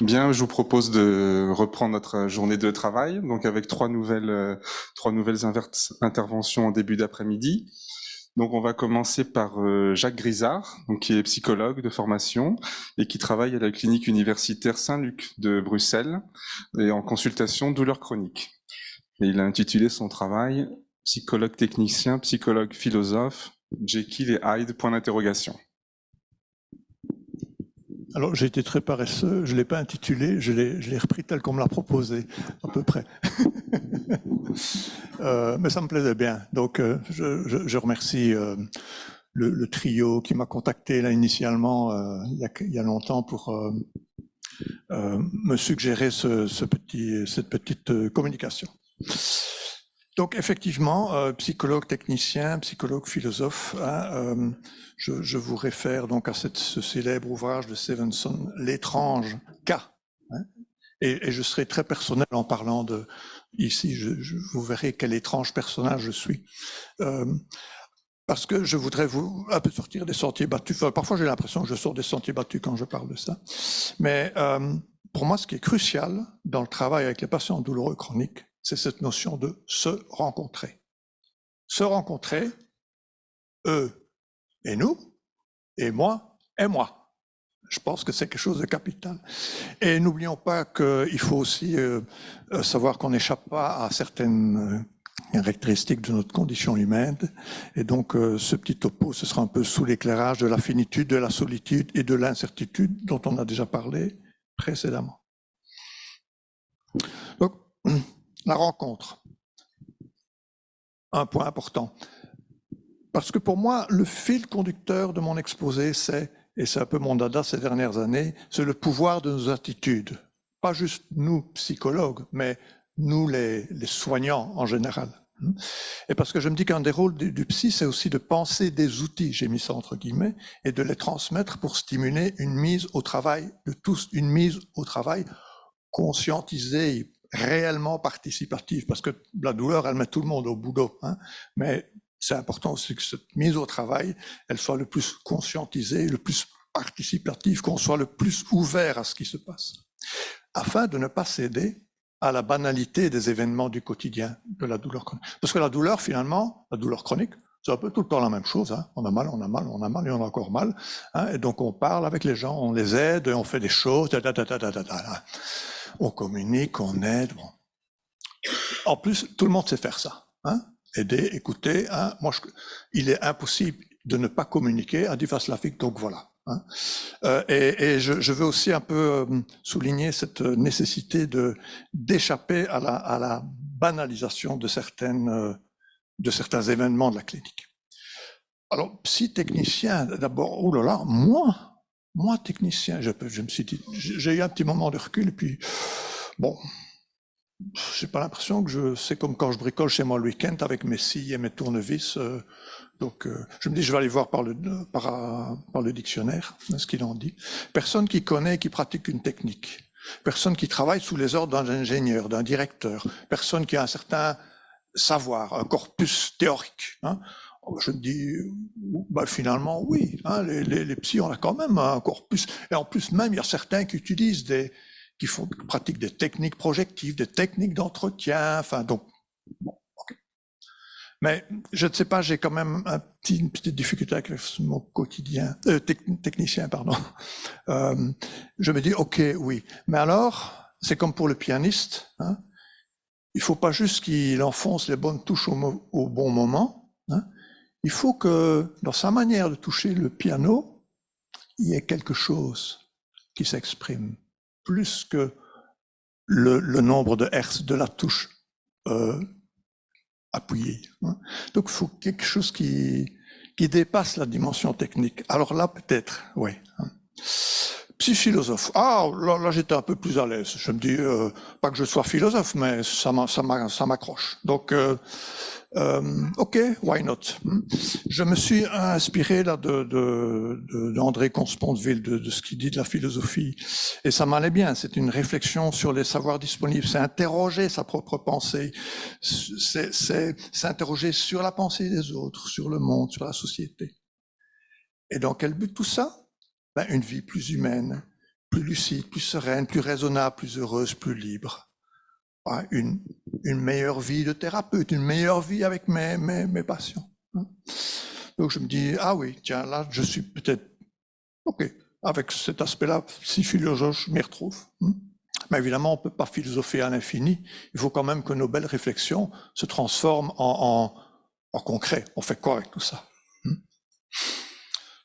Bien, je vous propose de reprendre notre journée de travail, donc avec trois nouvelles interventions en début d'après-midi. Donc, on va commencer par Jacques Grisard, donc qui est psychologue de formation et qui travaille à la clinique universitaire Saint-Luc de Bruxelles et en consultation douleurs chroniques. Et il a intitulé son travail Psychologue technicien, psychologue philosophe, Jekyll et Hyde, point d'interrogation. Alors, j'ai été très paresseux, je ne l'ai pas intitulé, je l'ai repris tel qu'on me l'a proposé, à peu près. Mais ça me plaisait bien. Donc, je remercie le trio qui m'a contacté là initialement, il y a longtemps, pour me suggérer cette petite communication. Donc effectivement, psychologue technicien, psychologue philosophe, hein, je vous réfère donc à ce célèbre ouvrage de Stevenson, L'étrange cas. Hein, et je serai très personnel en parlant de ici. Vous verrez quel étrange personnage je suis, parce que je voudrais vous un peu sortir des sentiers battus. Enfin, parfois j'ai l'impression que je sors des sentiers battus quand je parle de ça, mais pour moi, ce qui est crucial dans le travail avec les patients douloureux chroniques, c'est cette notion de se rencontrer. Se rencontrer, eux et nous, et moi et moi. Je pense que c'est quelque chose de capital. Et n'oublions pas qu'il faut aussi savoir qu'on n'échappe pas à certaines caractéristiques de notre condition humaine. Et donc, ce petit topo, ce sera un peu sous l'éclairage de la finitude, de la solitude et de l'incertitude dont on a déjà parlé précédemment. Donc, la rencontre. Un point important. Parce que pour moi, le fil conducteur de mon exposé, et c'est un peu mon dada ces dernières années, c'est le pouvoir de nos attitudes. Pas juste nous, psychologues, mais nous, les soignants en général. Et parce que je me dis qu'un des rôles du psy, c'est aussi de penser des outils, j'ai mis ça entre guillemets, et de les transmettre pour stimuler une mise au travail de tous, une mise au travail conscientisée, réellement participative, parce que la douleur, elle met tout le monde au boulot, hein, mais c'est important aussi que cette mise au travail, elle soit le plus conscientisée, le plus participative, qu'on soit le plus ouvert à ce qui se passe, afin de ne pas céder à la banalité des événements du quotidien de la douleur chronique. Parce que la douleur, finalement, la douleur chronique, c'est un peu tout le temps la même chose. Hein. On a mal, on a mal, on a mal et on a encore mal. Hein. Et donc on parle avec les gens, on les aide, on fait des choses, on communique, on aide. Bon. En plus, tout le monde sait faire ça. Hein. Aider, écouter. Hein. Moi, il est impossible de ne pas communiquer à Divaslavic, donc voilà. Hein. Et je veux aussi un peu souligner cette nécessité d'échapper à la banalisation de certains événements de la clinique. Alors, psy technicien, d'abord, oh là là, moi technicien, je me suis dit, j'ai eu un petit moment de recul, et puis, bon, j'ai pas l'impression que c'est comme quand je bricole chez moi le week-end avec mes scies et mes tournevis. Donc, je me dis, je vais aller voir par le dictionnaire ce qu'il en dit. Personne qui connaît, qui pratique une technique. Personne qui travaille sous les ordres d'un ingénieur, d'un directeur. Personne qui a un certain savoir, un corpus théorique. Hein. Je me dis, bah finalement, oui. Hein, les psys, on a quand même un corpus. Et en plus, même, il y a certains qui utilisent qui pratiquent des techniques projectives, des techniques d'entretien. Enfin, donc, bon. Mais je ne sais pas, j'ai quand même une petite difficulté avec mon quotidien, technicien, pardon. Je me dis, ok, oui. Mais alors, c'est comme pour le pianiste, hein, il ne faut pas juste qu'il enfonce les bonnes touches au bon moment. Hein. Il faut que, dans sa manière de toucher le piano, il y ait quelque chose qui s'exprime, plus que le nombre de hertz de la touche appuyé. Hein. Donc, il faut quelque chose qui dépasse la dimension technique. Alors là, peut-être, oui. Hein. Psy-philosophe. Ah, là j'étais un peu plus à l'aise. Je me dis, pas que je sois philosophe, mais ça m'accroche. Donc, ok, why not. Je me suis inspiré là d'André Consponville, de ce qu'il dit de la philosophie, et ça m'allait bien. C'est une réflexion sur les savoirs disponibles, c'est interroger sa propre pensée, c'est s'interroger sur la pensée des autres, sur le monde, sur la société. Et dans quel but tout ça? Ben, une vie plus humaine, plus lucide, plus sereine, plus raisonnable, plus heureuse, plus libre. Une meilleure vie de thérapeute, une meilleure vie avec mes patients. Donc je me dis, ah oui, tiens, là, je suis peut-être, ok, avec cet aspect-là, si philosophe, je m'y retrouve. Mais évidemment, on ne peut pas philosopher à l'infini. Il faut quand même que nos belles réflexions se transforment en concret. On fait quoi avec tout ça?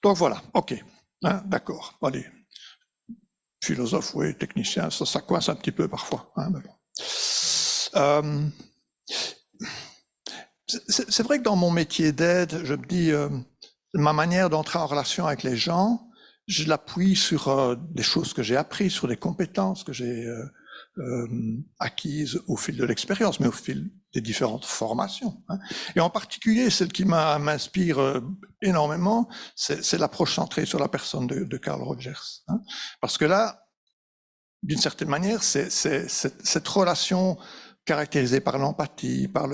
Donc voilà, ok, d'accord, allez. Philosophe, oui, technicien, ça coince un petit peu parfois. Mais bon. C'est vrai que dans mon métier d'aide, je me dis, ma manière d'entrer en relation avec les gens, je l'appuie sur des choses que j'ai apprises, sur des compétences que j'ai acquises au fil de l'expérience, mais au fil des différentes formations. Et en particulier, celle qui m'inspire énormément, c'est l'approche centrée sur la personne de Carl Rogers. Parce que là, d'une certaine manière, c'est cette relation caractérisée par l'empathie, par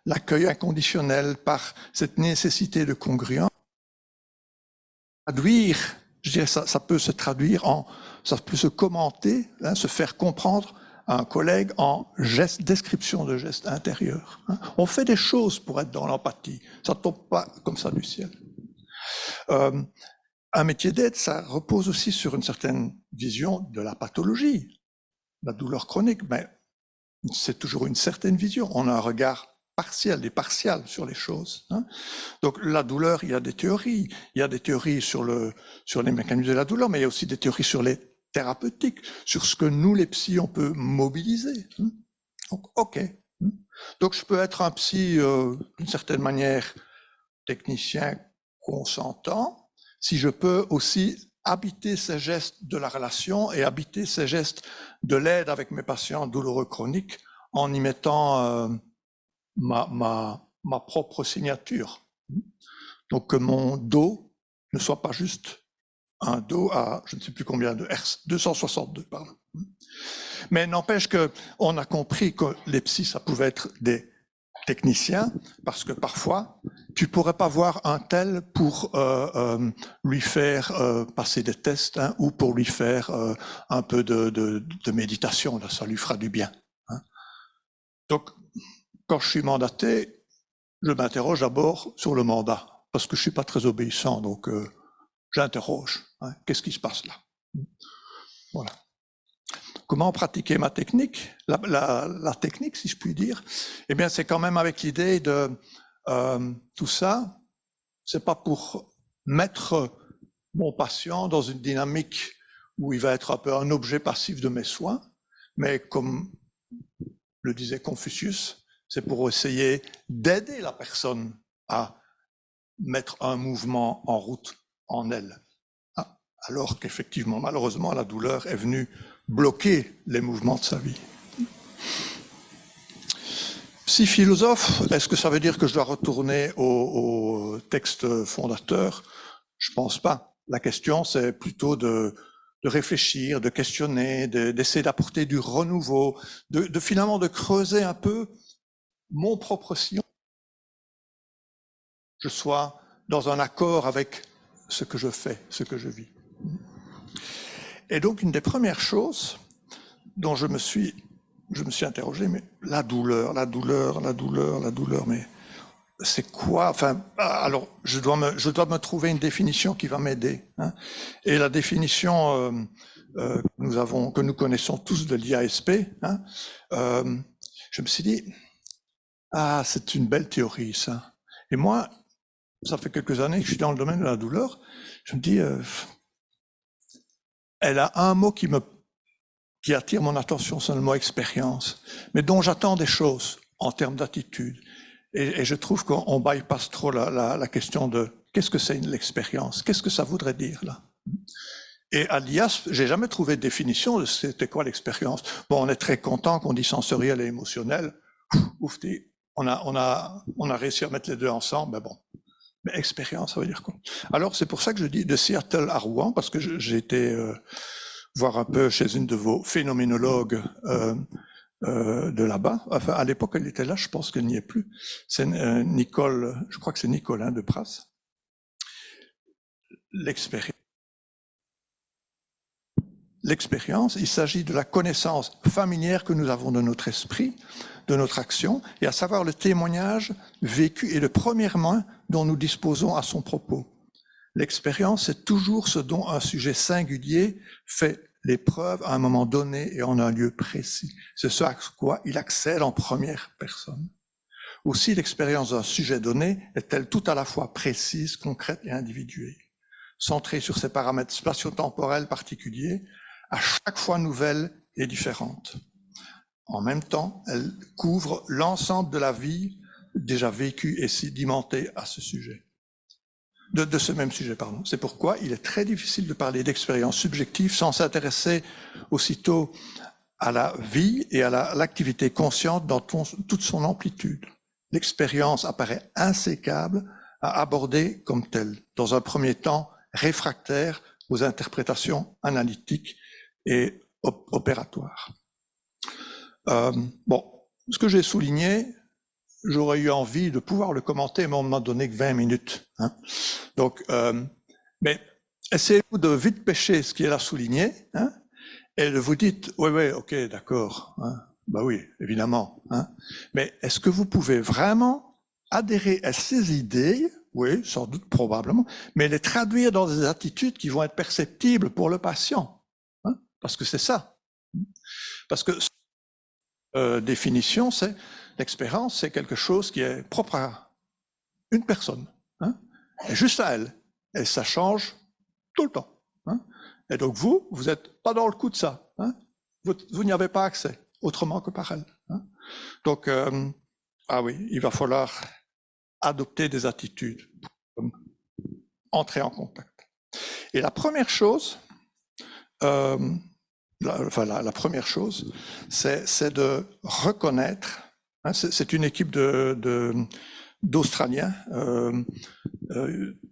l'accueil inconditionnel, par cette nécessité de congruence. Traduire, je dirais ça peut se traduire ça peut se commenter, se faire comprendre à un collègue en description de gestes intérieurs. On fait des choses pour être dans l'empathie, ça ne tombe pas comme ça du ciel. Un métier d'aide, ça repose aussi sur une certaine vision de la pathologie, la douleur chronique, mais c'est toujours une certaine vision. On a un regard partiel et partial sur les choses. Donc la douleur, il y a des théories. Il y a des théories sur les mécanismes de la douleur, mais il y a aussi des théories sur les thérapeutiques, sur ce que nous, les psys, on peut mobiliser. Donc, ok. Donc je peux être un psy, d'une certaine manière, technicien consentant, si je peux aussi habiter ces gestes de la relation et habiter ces gestes de l'aide avec mes patients douloureux chroniques en y mettant ma propre signature. Donc que mon dos ne soit pas juste un dos à je ne sais plus combien de Hertz, 262, pardon. Mais n'empêche qu'on a compris que les psys, ça pouvait être des techniciens, parce que parfois, tu pourrais pas voir un tel pour lui faire passer des tests ou pour lui faire un peu de méditation, là, ça lui fera du bien. Donc, quand je suis mandaté, je m'interroge d'abord sur le mandat, parce que je suis pas très obéissant, donc j'interroge. Qu'est-ce qui se passe là? Voilà. Comment pratiquer ma technique, la technique, si je puis dire? Eh bien, c'est quand même avec l'idée de tout ça, c'est pas pour mettre mon patient dans une dynamique où il va être un peu un objet passif de mes soins, mais comme le disait Confucius, c'est pour essayer d'aider la personne à mettre un mouvement en route en elle. Alors qu'effectivement, malheureusement, la douleur est venue bloquer les mouvements de sa vie. Si philosophe, est-ce que ça veut dire que je dois retourner au texte fondateur? Je pense pas. La question, c'est plutôt de réfléchir, de questionner, d'essayer d'apporter du renouveau, de finalement de creuser un peu mon propre sillon. Je sois dans un accord avec ce que je fais, ce que je vis. Et donc, une des premières choses dont je me suis interrogé, mais la douleur, mais c'est quoi? Enfin, alors, je dois me trouver une définition qui va m'aider. Et la définition que nous connaissons tous de l'IASP, je me suis dit, c'est une belle théorie, ça. Et moi, ça fait quelques années que je suis dans le domaine de la douleur. Je me dis, elle a un mot qui attire mon attention, c'est le mot expérience, mais dont j'attends des choses en termes d'attitude. Et je trouve qu'on bypasse trop la question de qu'est-ce que c'est l'expérience, qu'est-ce que ça voudrait dire là. Et à l'IASP, j'ai jamais trouvé de définition de c'était quoi l'expérience. Bon, on est très content qu'on dit sensoriel et émotionnel. Ouf, on a réussi à mettre les deux ensemble, mais bon. Mais expérience, ça veut dire quoi? Alors, c'est pour ça que je dis de Seattle à Rouen, parce que j'ai été voir un peu chez une de vos phénoménologues de là-bas. Enfin, à l'époque, elle était là, je pense qu'elle n'y est plus. C'est Nicole, je crois que c'est Nicole de Pras. L'expérience. l'expérience, il s'agit de la connaissance familière que nous avons de notre esprit, de notre action, et à savoir le témoignage vécu et de première main dont nous disposons à son propos. L'expérience, c'est toujours ce dont un sujet singulier fait l'épreuve à un moment donné et en un lieu précis. C'est ce à quoi il accède en première personne. Aussi, l'expérience d'un sujet donné est-elle tout à la fois précise, concrète et individuée. Centrée sur ses paramètres spatio-temporels particuliers, à chaque fois nouvelle et différente. En même temps, elle couvre l'ensemble de la vie déjà vécue et sédimentée à ce sujet. De ce même sujet, pardon. C'est pourquoi il est très difficile de parler d'expérience subjective sans s'intéresser aussitôt à la vie et à l'activité consciente dans toute son amplitude. L'expérience apparaît insécable à aborder comme telle, dans un premier temps réfractaire aux interprétations analytiques et opératoires. Ce que j'ai souligné, j'aurais eu envie de pouvoir le commenter, mais on ne m'a donné que 20 minutes. Hein. Donc, mais essayez-vous de vite pêcher ce qui est là souligné, hein, et de vous dites, oui, ok, d'accord, hein, bah oui, évidemment. Hein, mais est-ce que vous pouvez vraiment adhérer à ces idées? Oui, sans doute, probablement, mais les traduire dans des attitudes qui vont être perceptibles pour le patient, hein, parce que c'est ça. Parce que définition, c'est l'expérience, c'est quelque chose qui est propre à une personne, hein, et juste à elle, et ça change tout le temps. Hein, et donc vous n'êtes pas dans le coup de ça, hein, vous n'y avez pas accès autrement que par elle. Hein. Donc, oui, il va falloir adopter des attitudes pour entrer en contact. Et la première chose, la première chose, c'est de reconnaître, hein, c'est une équipe d'Australiens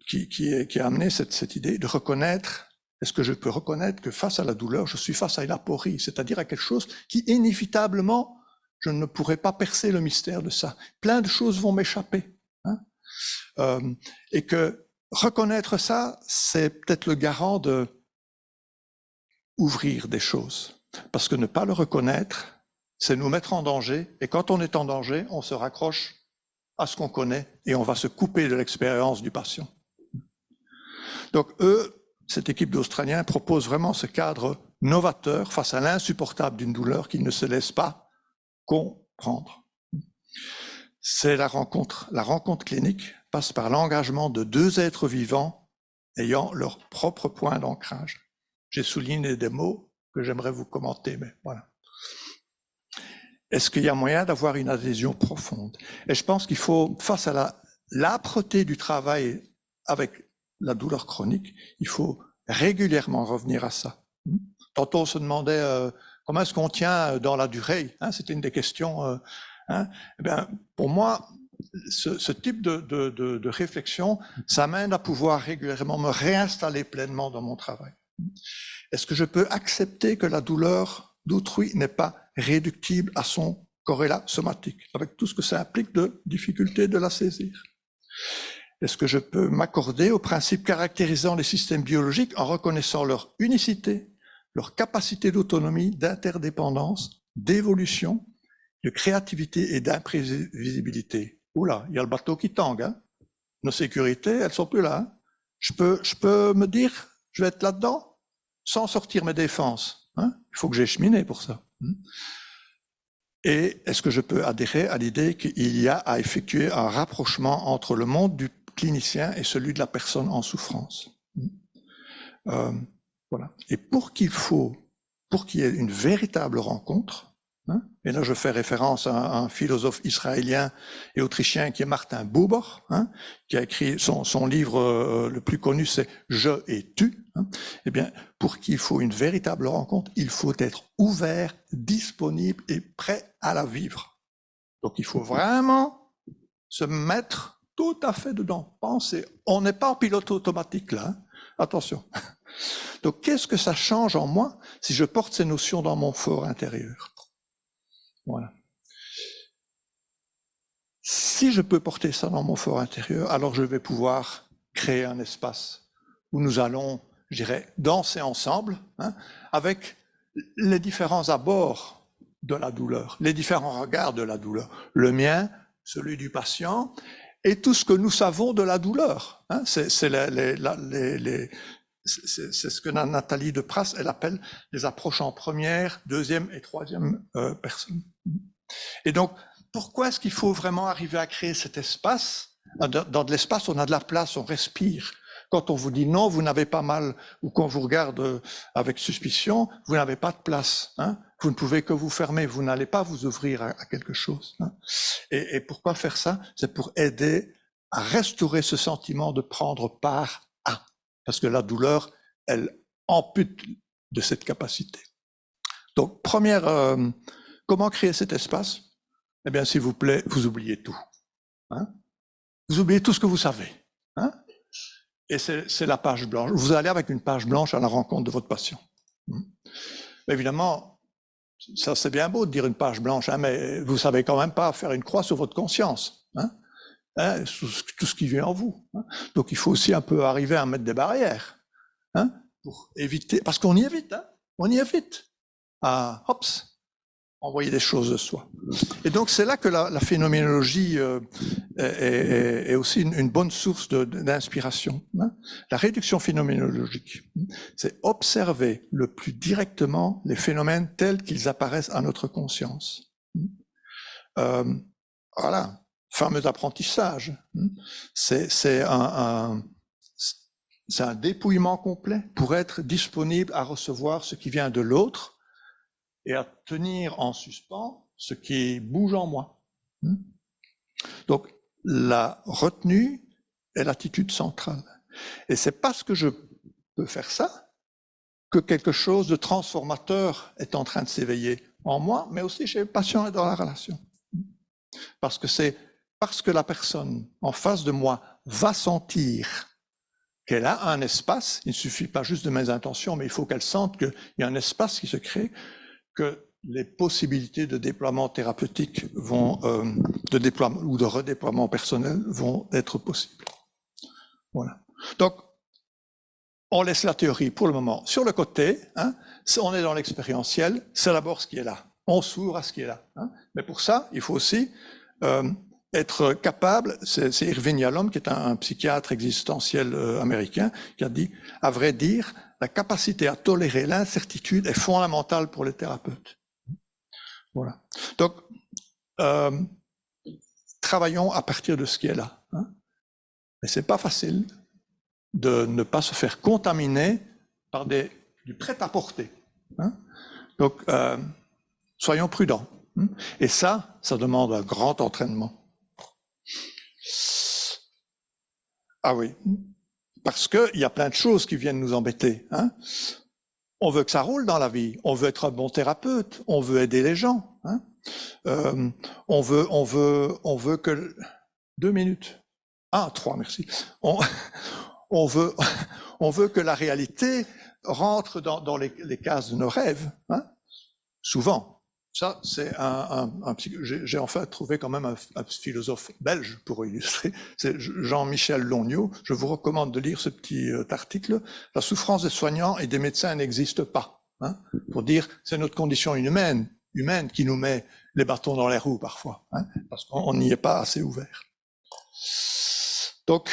qui a amené cette idée de reconnaître, est-ce que je peux reconnaître que face à la douleur, je suis face à une aporie, c'est-à-dire à quelque chose qui inévitablement, je ne pourrai pas percer le mystère de ça. Plein de choses vont m'échapper. Hein, et que reconnaître ça, c'est peut-être le garant de ouvrir des choses. Parce que ne pas le reconnaître, c'est nous mettre en danger. Et quand on est en danger, on se raccroche à ce qu'on connaît et on va se couper de l'expérience du patient. Donc eux, cette équipe d'Australiens propose vraiment ce cadre novateur face à l'insupportable d'une douleur qu'ils ne se laissent pas comprendre. C'est la rencontre. La rencontre clinique passe par l'engagement de deux êtres vivants ayant leur propre point d'ancrage. J'ai souligné des mots que j'aimerais vous commenter, mais voilà. Est-ce qu'il y a moyen d'avoir une adhésion profonde? Et je pense qu'il faut, face à l'âpreté du travail avec la douleur chronique, il faut régulièrement revenir à ça. Tantôt, on se demandait comment est-ce qu'on tient dans la durée, hein, c'était une des questions. Hein. Eh bien, pour moi, ce type de réflexion, ça m'aide à pouvoir régulièrement me réinstaller pleinement dans mon travail. Est-ce que je peux accepter que la douleur d'autrui n'est pas réductible à son corrélat somatique, avec tout ce que ça implique de difficulté de la saisir? Est-ce que je peux m'accorder aux principes caractérisant les systèmes biologiques en reconnaissant leur unicité, leur capacité d'autonomie, d'interdépendance, d'évolution, de créativité et d'imprévisibilité? Oula, il y a le bateau qui tangue. Hein. Nos sécurités, elles sont plus là. Hein. Je peux me dire, je vais être là-dedans, sans sortir mes défenses. Hein. Il faut que j'ai cheminé pour ça. Et est-ce que je peux adhérer à l'idée qu'il y a à effectuer un rapprochement entre le monde du clinicien et celui de la personne en souffrance? Voilà. Et pour qu'il y ait une véritable rencontre, hein, et là je fais référence à un philosophe israélien et autrichien qui est Martin Buber, hein, qui a écrit son livre le plus connu, c'est « Je et tu hein. ». Eh bien, pour qu'il faut une véritable rencontre, il faut être ouvert, disponible et prêt à la vivre. Donc il faut vraiment se mettre tout à fait dedans, penser. On n'est pas en pilote automatique là, hein. Attention. Donc qu'est-ce que ça change en moi si je porte ces notions dans mon fort intérieur? Voilà. Si je peux porter ça dans mon fort intérieur, alors je vais pouvoir créer un espace où nous allons, je dirais, danser ensemble, hein, avec les différents abords de la douleur, les différents regards de la douleur. Le mien, celui du patient, et tout ce que nous savons de la douleur. Hein, c'est ce que Nathalie de Prasse, elle appelle les approches en première, deuxième et troisième personne. Et donc, pourquoi est-ce qu'il faut vraiment arriver à créer cet espace? Dans de l'espace, on a de la place, on respire. Quand on vous dit non, vous n'avez pas mal, ou qu'on vous regarde avec suspicion, vous n'avez pas de place. Hein. Vous ne pouvez que vous fermer, vous n'allez pas vous ouvrir à quelque chose. Hein. Et pourquoi faire ça? C'est pour aider à restaurer ce sentiment de prendre part à. Parce que la douleur, elle ampute de cette capacité. Donc, comment créer cet espace? Eh bien, s'il vous plaît, vous oubliez tout. Hein. Vous oubliez tout ce que vous savez. Hein. Et c'est la page blanche. Vous allez avec une page blanche à la rencontre de votre patient. Évidemment, ça c'est bien beau de dire une page blanche, hein, mais vous savez quand même pas faire une croix sur votre conscience, hein, tout ce qui vient en vous. Hein. Donc il faut aussi un peu arriver à mettre des barrières, hein, pour éviter, parce qu'on y évite, hein, on y évite à envoyer des choses de soi. Et donc c'est là que la phénoménologie est aussi une bonne source d'inspiration. Hein. La réduction phénoménologique, c'est observer le plus directement les phénomènes tels qu'ils apparaissent à notre conscience. Voilà, fameux apprentissage. C'est un dépouillement complet pour être disponible à recevoir ce qui vient de l'autre et à tenir en suspens ce qui bouge en moi. Donc, la retenue est l'attitude centrale. Et c'est parce que je peux faire ça que quelque chose de transformateur est en train de s'éveiller en moi, mais aussi chez le patient et dans la relation. Parce que c'est parce que la personne en face de moi va sentir qu'elle a un espace, il ne suffit pas juste de mes intentions, mais il faut qu'elle sente qu'il y a un espace qui se crée, que les possibilités de déploiement thérapeutique de déploiement ou de redéploiement personnel vont être possibles. Voilà. Donc, on laisse la théorie pour le moment sur le côté. Hein, on est dans l'expérientiel. C'est d'abord ce qui est là. On s'ouvre à ce qui est là. Hein, mais pour ça, il faut aussi être capable. C'est Irving Yalom, qui est un psychiatre existentiel américain, qui a dit, à vrai dire, la capacité à tolérer l'incertitude est fondamentale pour les thérapeutes. Voilà. Donc, travaillons à partir de ce qui est là. Hein. Mais c'est pas facile de ne pas se faire contaminer par du prêt-à-porter. Hein. Donc, soyons prudents. Hein. Et ça demande un grand entraînement. Ah oui. Parce qu'il y a plein de choses qui viennent nous embêter. Hein. On veut que ça roule dans la vie. On veut être un bon thérapeute. On veut aider les gens. Hein. On veut que... 2 minutes. 3, merci. On veut que la réalité rentre dans les cases de nos rêves. Hein. Souvent. Ça, c'est j'ai enfin trouvé quand même un philosophe belge pour illustrer. C'est Jean-Michel Longniot. Je vous recommande de lire ce petit article. La souffrance des soignants et des médecins n'existe pas. Hein, pour dire, c'est notre condition humaine qui nous met les bâtons dans les roues parfois, hein, parce qu'on n'y est pas assez ouvert. Donc,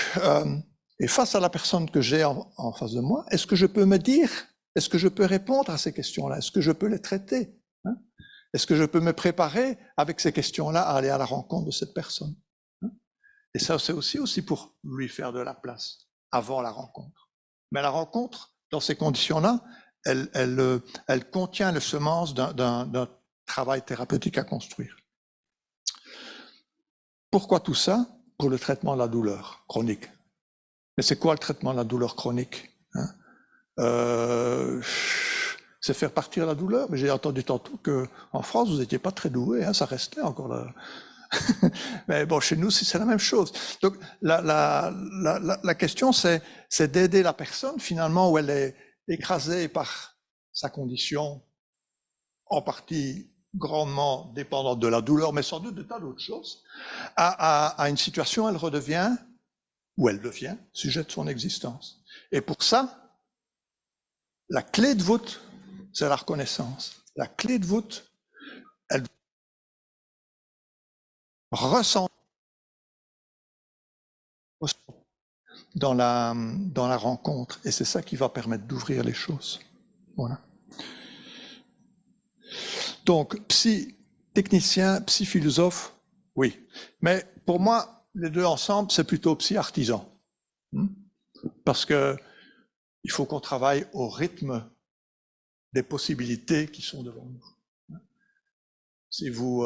et face à la personne que j'ai en face de moi, est-ce que je peux me dire, est-ce que je peux répondre à ces questions-là? Est-ce que je peux les traiter? Hein? Est-ce que je peux me préparer avec ces questions-là à aller à la rencontre de cette personne? Et ça, c'est aussi pour lui faire de la place avant la rencontre. Mais la rencontre, dans ces conditions-là, elle contient les semences d'un travail thérapeutique à construire. Pourquoi tout ça? Pour le traitement de la douleur chronique. Mais c'est quoi le traitement de la douleur chronique? Hein? C'est faire partir la douleur. Mais j'ai entendu tantôt qu'en France, vous n'étiez pas très doué, hein, ça restait encore là. Mais bon, chez nous, c'est la même chose. Donc, la question, c'est d'aider la personne, finalement, où elle est écrasée par sa condition, en partie grandement dépendante de la douleur, mais sans doute de tas d'autres choses, à une situation où elle redevient, ou elle devient, sujet de son existence. Et pour ça, la clé de voûte, c'est la reconnaissance. La clé de voûte, elle ressent dans la rencontre, et c'est ça qui va permettre d'ouvrir les choses. Voilà. Donc, psy-technicien, psy-philosophe, oui. Mais pour moi, les deux ensemble, c'est plutôt psy-artisan. Parce que il faut qu'on travaille au rythme des possibilités qui sont devant nous. Si vous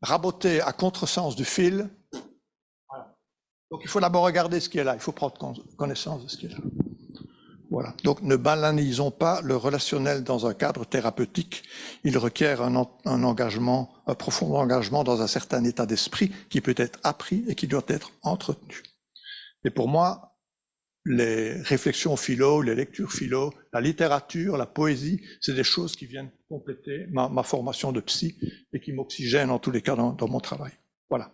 rabotez à contresens du fil, voilà. Donc il faut d'abord regarder ce qui est là, il faut prendre connaissance de ce qui est là. Voilà. Donc ne banalisons pas le relationnel dans un cadre thérapeutique. Il requiert un engagement, un profond engagement dans un certain état d'esprit qui peut être appris et qui doit être entretenu. Et pour moi, les réflexions philo, les lectures philo, la littérature, la poésie, c'est des choses qui viennent compléter ma formation de psy et qui m'oxygènent en tous les cas dans mon travail. Voilà.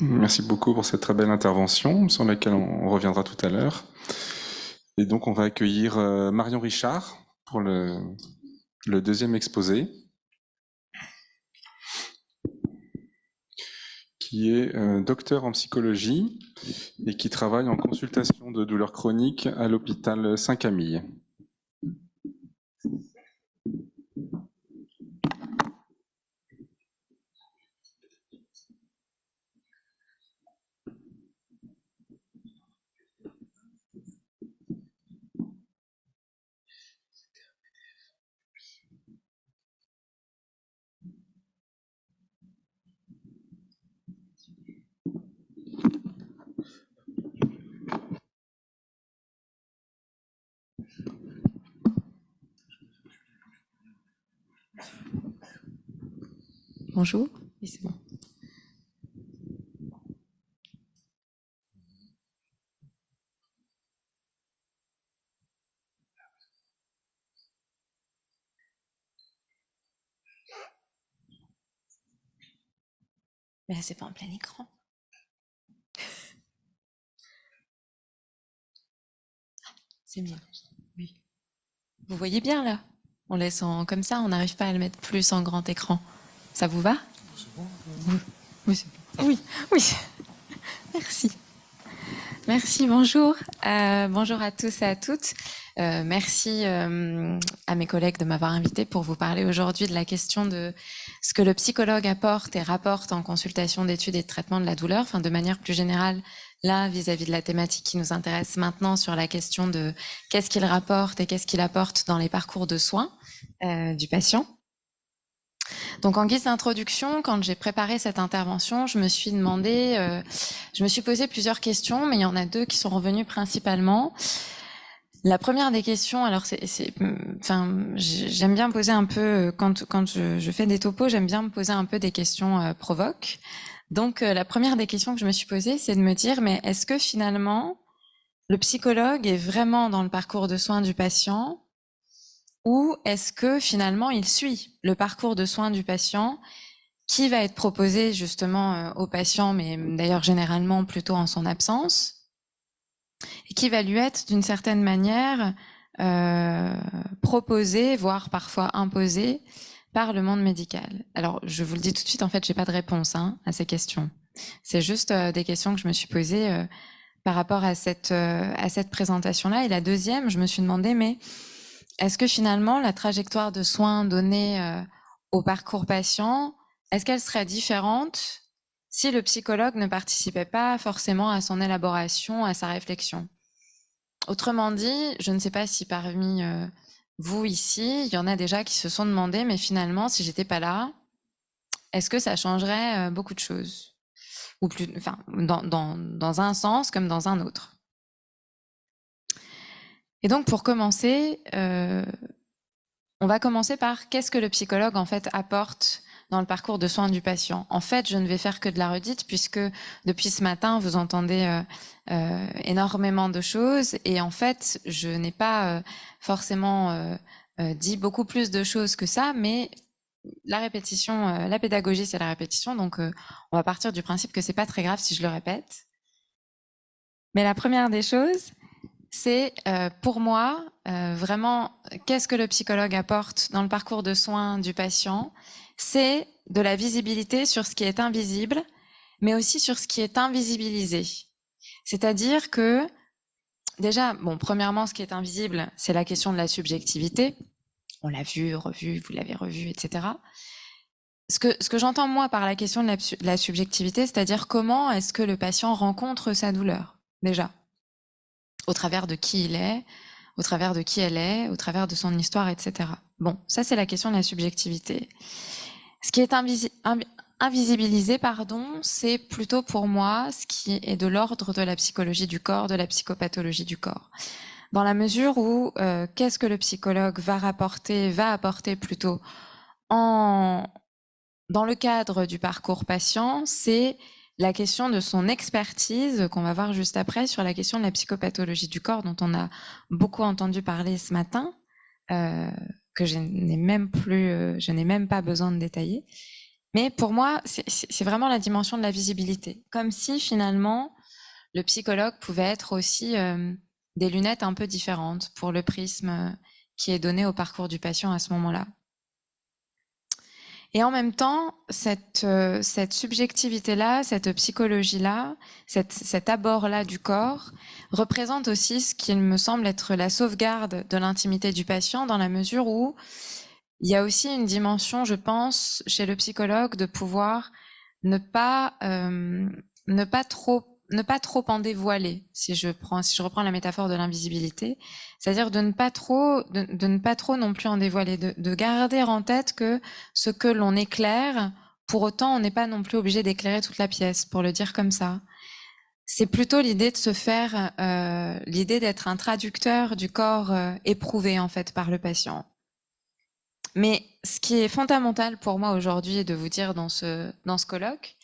Merci beaucoup pour cette très belle intervention sur laquelle on reviendra tout à l'heure. Et donc on va accueillir Marion Richard pour le deuxième exposé, qui est docteur en psychologie et qui travaille en consultation de douleurs chroniques à l'hôpital Saint-Camille. Bonjour. Oui, c'est bon. Mais là, c'est pas en plein écran. C'est mieux. Oui. Vous voyez bien là? On laisse comme ça, on n'arrive pas à le mettre plus en grand écran. Ça vous va? C'est bon. Oui, c'est bon. Oui, oui. Merci. Merci, bonjour. Bonjour à tous et à toutes. Merci à mes collègues de m'avoir invité pour vous parler aujourd'hui de la question de ce que le psychologue apporte et rapporte en consultation d'études et de traitement de la douleur, enfin de manière plus générale, là, vis-à-vis de la thématique qui nous intéresse maintenant sur la question de qu'est-ce qu'il rapporte et qu'est-ce qu'il apporte dans les parcours de soins du patient. Donc en guise d'introduction, quand j'ai préparé cette intervention, je me suis posé plusieurs questions, mais il y en a deux qui sont revenues principalement. La première des questions, alors j'aime bien poser un peu, quand je fais des topos, j'aime bien me poser un peu des questions provoques. Donc la première des questions que je me suis posée, c'est de me dire, mais est-ce que finalement, le psychologue est vraiment dans le parcours de soins du patient, ou est-ce que finalement il suit le parcours de soins du patient qui va être proposé justement au patient, mais d'ailleurs généralement plutôt en son absence, et qui va lui être d'une certaine manière proposé, voire parfois imposé par le monde médical. Alors je vous le dis tout de suite, en fait j'ai pas de réponse à ces questions. C'est juste des questions que je me suis posées par rapport à cette présentation-là. Et la deuxième, je me suis demandé, mais est-ce que finalement la trajectoire de soins donnée au parcours patient, est-ce qu'elle serait différente si le psychologue ne participait pas forcément à son élaboration, à sa réflexion? Autrement dit, je ne sais pas si parmi vous ici, il y en a déjà qui se sont demandé, mais finalement, si j'étais pas là, est-ce que ça changerait beaucoup de choses? Ou plus, enfin, dans un sens comme dans un autre. Et donc, pour commencer, on va commencer par qu'est-ce que le psychologue, en fait, apporte dans le parcours de soins du patient. En fait, je ne vais faire que de la redite puisque depuis ce matin, vous entendez énormément de choses et en fait, je n'ai pas forcément dit beaucoup plus de choses que ça, mais la répétition, la pédagogie, c'est la répétition, donc on va partir du principe que c'est pas très grave si je le répète. Mais la première des choses, c'est pour moi vraiment qu'est-ce que le psychologue apporte dans le parcours de soins du patient? C'est de la visibilité sur ce qui est invisible, mais aussi sur ce qui est invisibilisé. C'est-à-dire que déjà, bon, premièrement, ce qui est invisible, c'est la question de la subjectivité. On l'a vu, revu, vous l'avez revu, etc. Ce que j'entends moi par la question de la subjectivité, c'est-à-dire comment est-ce que le patient rencontre sa douleur, déjà, au travers de qui il est, au travers de qui elle est, au travers de son histoire, etc. Bon, ça c'est la question de la subjectivité. Ce qui est invisibilisé, c'est plutôt pour moi ce qui est de l'ordre de la psychologie du corps, de la psychopathologie du corps. Dans la mesure où qu'est-ce que le psychologue va apporter plutôt dans le cadre du parcours patient, c'est la question de son expertise qu'on va voir juste après sur la question de la psychopathologie du corps dont on a beaucoup entendu parler ce matin, que je n'ai même pas besoin de détailler. Mais pour moi, c'est vraiment la dimension de la visibilité. Comme si finalement, le psychologue pouvait être aussi des lunettes un peu différentes pour le prisme qui est donné au parcours du patient à ce moment-là. Et en même temps, cette subjectivité-là, cette psychologie-là, cet abord-là du corps représente aussi ce qui me semble être la sauvegarde de l'intimité du patient dans la mesure où il y a aussi une dimension, je pense, chez le psychologue de pouvoir ne pas trop en dévoiler, si je reprends la métaphore de l'invisibilité, c'est-à-dire de ne pas trop non plus en dévoiler, de garder en tête que ce que l'on éclaire, pour autant on n'est pas non plus obligé d'éclairer toute la pièce, pour le dire comme ça. C'est plutôt l'idée de se faire, l'idée d'être un traducteur du corps éprouvé en fait par le patient. Mais ce qui est fondamental pour moi aujourd'hui de vous dire dans ce colloque,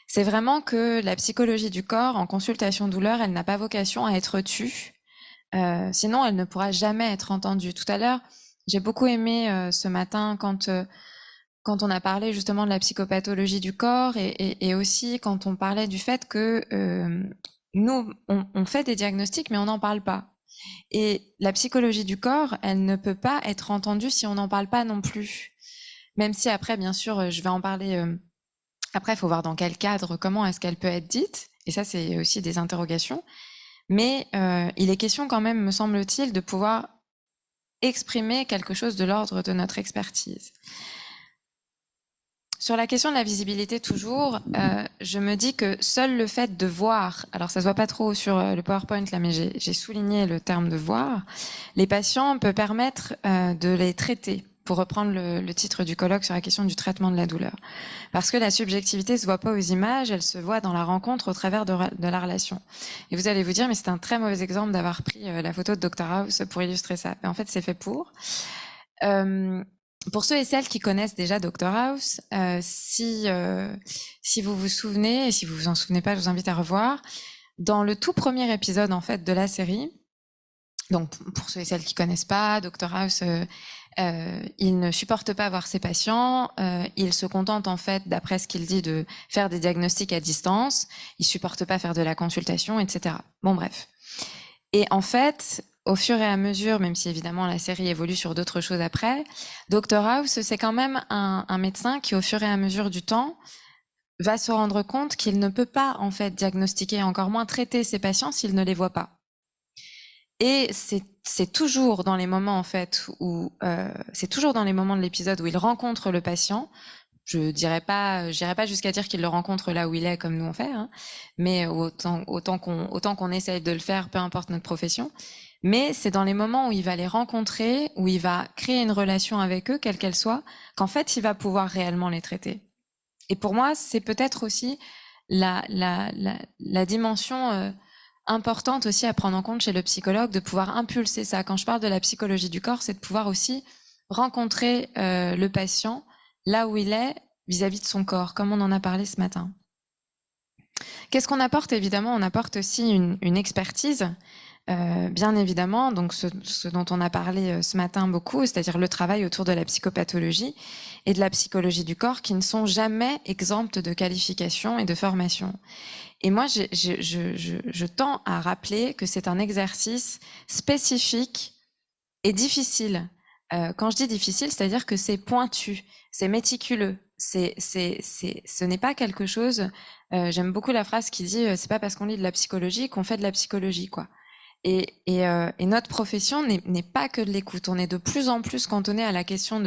c'est vraiment que la psychologie du corps en consultation douleur, elle n'a pas vocation à être tue. Sinon, elle ne pourra jamais être entendue. Tout à l'heure, j'ai beaucoup aimé ce matin quand on a parlé justement de la psychopathologie du corps et aussi quand on parlait du fait que nous, on fait des diagnostics, mais on n'en parle pas. Et la psychologie du corps, elle ne peut pas être entendue si on n'en parle pas non plus. Même si après, bien sûr, je vais en parler... Après, il faut voir dans quel cadre, comment est-ce qu'elle peut être dite. Et ça, c'est aussi des interrogations. Mais il est question quand même, me semble-t-il, de pouvoir exprimer quelque chose de l'ordre de notre expertise. Sur la question de la visibilité, toujours, je me dis que seul le fait de voir, alors ça se voit pas trop sur le PowerPoint là, mais j'ai souligné le terme de voir, les patients peut permettre de les traiter, pour reprendre le titre du colloque sur la question du traitement de la douleur. Parce que la subjectivité se voit pas aux images, elle se voit dans la rencontre au travers de la relation. Et vous allez vous dire, mais c'est un très mauvais exemple d'avoir pris la photo de Dr House pour illustrer ça. Mais en fait, c'est fait pour. Pour ceux et celles qui connaissent déjà Dr House, si vous vous souvenez, et si vous vous en souvenez pas, je vous invite à revoir, dans le tout premier épisode en fait de la série, donc pour ceux et celles qui connaissent pas, Dr House, il ne supporte pas voir ses patients, il se contente en fait, d'après ce qu'il dit, de faire des diagnostics à distance, il supporte pas faire de la consultation, etc. Bon bref. Et en fait, au fur et à mesure, même si évidemment la série évolue sur d'autres choses après, Dr House, c'est quand même un médecin qui, au fur et à mesure du temps, va se rendre compte qu'il ne peut pas en fait diagnostiquer, encore moins traiter ses patients s'il ne les voit pas. Et c'est toujours dans les moments en fait où c'est toujours dans les moments de l'épisode où il rencontre le patient. J'irai pas jusqu'à dire qu'il le rencontre là où il est comme nous on fait, hein, mais autant qu'on essaye de le faire, peu importe notre profession. Mais c'est dans les moments où il va les rencontrer, où il va créer une relation avec eux, quelle qu'elle soit, qu'en fait il va pouvoir réellement les traiter. Et pour moi, c'est peut-être aussi la dimension importante aussi à prendre en compte chez le psychologue, de pouvoir impulser ça. Quand je parle de la psychologie du corps, c'est de pouvoir aussi rencontrer le patient là où il est vis-à-vis de son corps, comme on en a parlé ce matin. Qu'est-ce qu'on apporte? Évidemment, on apporte aussi une expertise. bien évidemment, donc ce dont on a parlé ce matin beaucoup, c'est-à-dire le travail autour de la psychopathologie et de la psychologie du corps, qui ne sont jamais exemptes de qualification et de formation. Et moi, je tends à rappeler que c'est un exercice spécifique et difficile. Quand je dis difficile, c'est-à-dire que c'est pointu, c'est méticuleux. Ce n'est pas quelque chose. J'aime beaucoup la phrase qui dit c'est pas parce qu'on lit de la psychologie qu'on fait de la psychologie, quoi. Et notre profession n'est pas que de l'écoute. On est de plus en plus cantonné à la question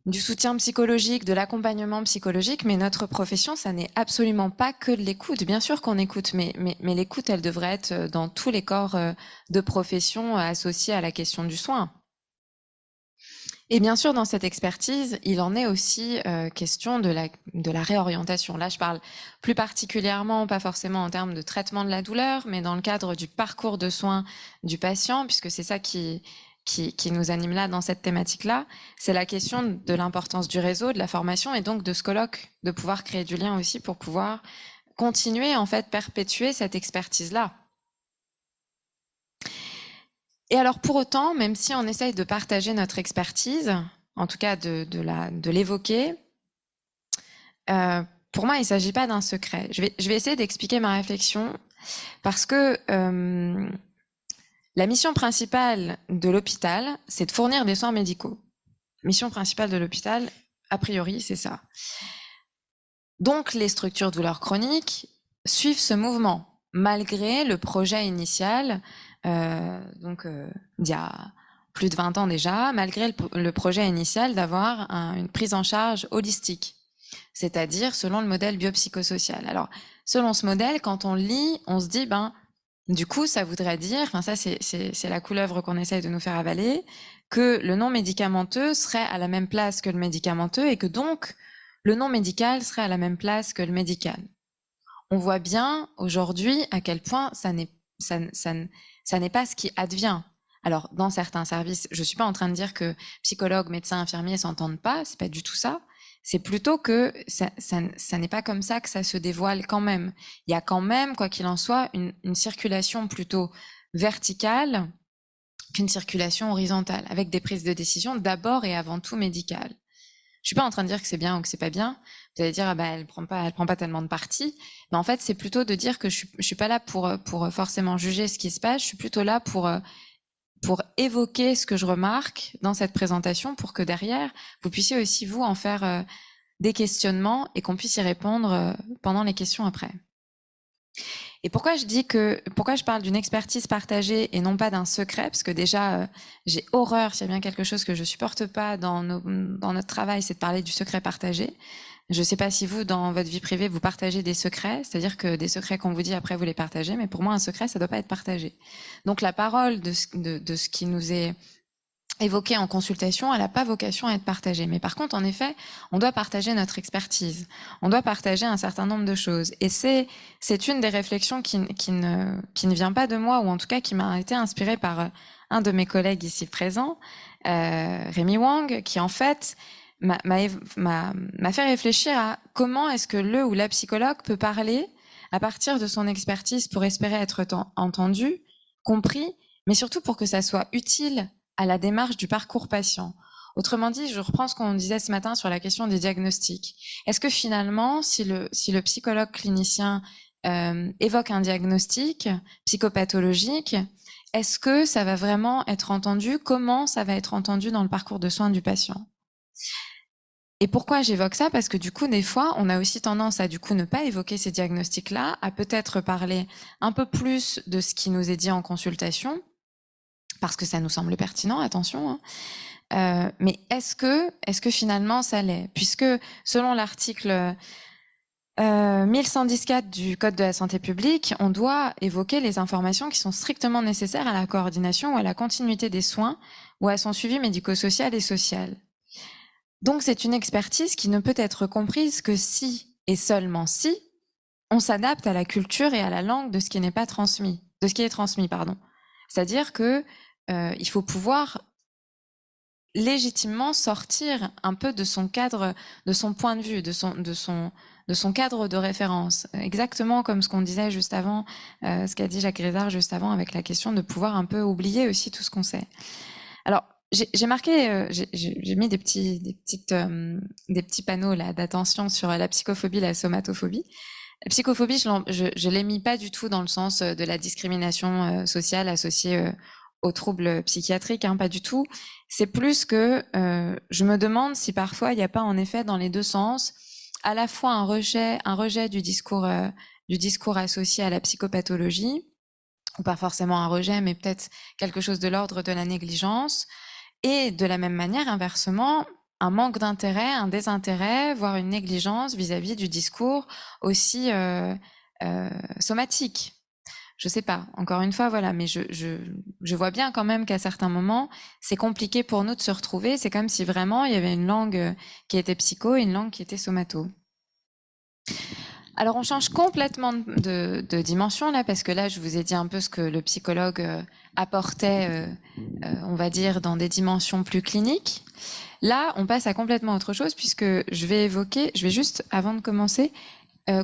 du soutien psychologique, de l'accompagnement psychologique, mais notre profession, ça n'est absolument pas que de l'écoute. Bien sûr qu'on écoute, mais l'écoute, elle devrait être dans tous les corps de profession associés à la question du soin. Et bien sûr, dans cette expertise, il en est aussi question de la réorientation. Là, je parle plus particulièrement, pas forcément en termes de traitement de la douleur, mais dans le cadre du parcours de soins du patient, puisque c'est ça qui nous anime là dans cette thématique-là. C'est la question de l'importance du réseau, de la formation et donc de ce colloque, de pouvoir créer du lien aussi pour pouvoir continuer, en fait, perpétuer cette expertise-là. Et alors pour autant, même si on essaye de partager notre expertise, en tout cas de l'évoquer, pour moi il ne s'agit pas d'un secret. Je vais essayer d'expliquer ma réflexion parce que la mission principale de l'hôpital, c'est de fournir des soins médicaux. Mission principale de l'hôpital, a priori, c'est ça. Donc les structures douleurs chroniques suivent ce mouvement, malgré le projet initial d'il y a plus de 20 ans déjà, malgré le projet initial d'avoir une prise en charge holistique, c'est-à-dire selon le modèle biopsychosocial. Alors, selon ce modèle, quand on lit, on se dit, du coup, ça voudrait dire, enfin ça c'est la couleuvre qu'on essaye de nous faire avaler, que le non médicamenteux serait à la même place que le médicamenteux et que donc le non médical serait à la même place que le médical. On voit bien aujourd'hui à quel point ça n'est pas ce qui advient. Alors, dans certains services, je suis pas en train de dire que psychologues, médecins, infirmiers s'entendent pas, c'est pas du tout ça. C'est plutôt que ça n'est pas comme ça que ça se dévoile quand même. Il y a quand même, quoi qu'il en soit, une circulation plutôt verticale qu'une circulation horizontale, avec des prises de décision d'abord et avant tout médicales. Je suis pas en train de dire que c'est bien ou que c'est pas bien. Vous allez dire, elle prend pas tellement de parti. Mais en fait, c'est plutôt de dire que je suis pas là pour forcément juger ce qui se passe. Je suis plutôt là pour évoquer ce que je remarque dans cette présentation pour que derrière, vous puissiez aussi, vous, en faire des questionnements et qu'on puisse y répondre pendant les questions après. Et pourquoi je parle d'une expertise partagée et non pas d'un secret, parce que déjà, j'ai horreur, s'il y a bien quelque chose que je supporte pas dans notre travail, c'est de parler du secret partagé. Je sais pas si vous, dans votre vie privée, vous partagez des secrets, c'est-à-dire que des secrets qu'on vous dit après, vous les partagez, mais pour moi, un secret, ça doit pas être partagé. Donc la parole de ce qui nous est évoqué en consultation, elle n'a pas vocation à être partagée. Mais par contre, en effet, on doit partager notre expertise. On doit partager un certain nombre de choses. Et c'est une des réflexions qui ne vient pas de moi, ou en tout cas qui m'a été inspirée par un de mes collègues ici présents, Rémi Wang, qui en fait m'a fait réfléchir à comment est-ce que le ou la psychologue peut parler à partir de son expertise pour espérer être entendu, compris, mais surtout pour que ça soit utile à la démarche du parcours patient. Autrement dit, je reprends ce qu'on disait ce matin sur la question des diagnostics. Est-ce que finalement, si le psychologue clinicien évoque un diagnostic psychopathologique, est-ce que ça va vraiment être entendu? Comment ça va être entendu dans le parcours de soins du patient? Et pourquoi j'évoque ça? Parce que du coup, des fois, on a aussi tendance à du coup ne pas évoquer ces diagnostics-là, à peut-être parler un peu plus de ce qui nous est dit en consultation, parce que ça nous semble pertinent, attention. Mais est-ce que finalement ça l'est? Puisque selon l'article 1114 du Code de la santé publique, on doit évoquer les informations qui sont strictement nécessaires à la coordination ou à la continuité des soins ou à son suivi médico-social et social. Donc c'est une expertise qui ne peut être comprise que si, et seulement si, on s'adapte à la culture et à la langue de ce qui n'est pas transmis, de ce qui est transmis, pardon. C'est-à-dire que il faut pouvoir légitimement sortir un peu de son cadre, de son point de vue, de de son cadre de référence. Exactement comme ce qu'on disait juste avant, ce qu'a dit Jacques Grisard juste avant avec la question de pouvoir un peu oublier aussi tout ce qu'on sait. Alors, j'ai marqué, j'ai mis des petits panneaux là d'attention sur la psychophobie, la somatophobie. La psychophobie, je l'ai mis pas du tout dans le sens de la discrimination sociale associée aux troubles psychiatriques, hein, pas du tout. C'est plus que je me demande si parfois il n'y a pas en effet dans les deux sens à la fois un rejet du discours associé à la psychopathologie, ou pas forcément un rejet, mais peut-être quelque chose de l'ordre de la négligence, et de la même manière, inversement, un manque d'intérêt, un désintérêt, voire une négligence vis-à-vis du discours aussi somatique. Je sais pas, encore une fois, voilà, mais je vois bien quand même qu'à certains moments, c'est compliqué pour nous de se retrouver. C'est comme si vraiment il y avait une langue qui était psycho et une langue qui était somato. Alors on change complètement de dimension là, parce que là je vous ai dit un peu ce que le psychologue apportait, on va dire, dans des dimensions plus cliniques. Là on passe à complètement autre chose, puisque je vais juste, avant de commencer,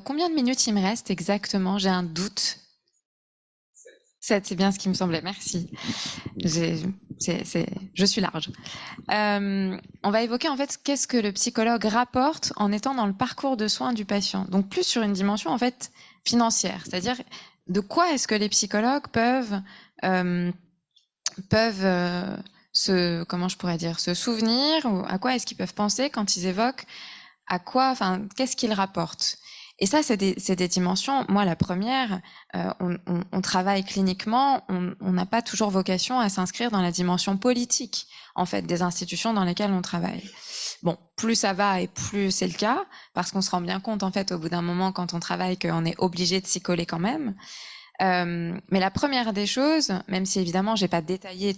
combien de minutes il me reste exactement? J'ai un doute. 7, c'est bien ce qui me semblait, merci. Je suis large. On va évoquer en fait qu'est-ce que le psychologue rapporte en étant dans le parcours de soins du patient. Donc plus sur une dimension en fait financière, c'est-à-dire de quoi est-ce que les psychologues peuvent se souvenir, ou à quoi est-ce qu'ils peuvent penser quand ils évoquent qu'est-ce qu'ils rapportent. Et ça, c'est des dimensions. Moi, la première, on travaille cliniquement, on n'a pas toujours vocation à s'inscrire dans la dimension politique, en fait, des institutions dans lesquelles on travaille. Bon, plus ça va et plus c'est le cas, parce qu'on se rend bien compte, en fait, au bout d'un moment, quand on travaille, qu'on est obligé de s'y coller quand même. Mais la première des choses, même si évidemment, j'ai pas détaillé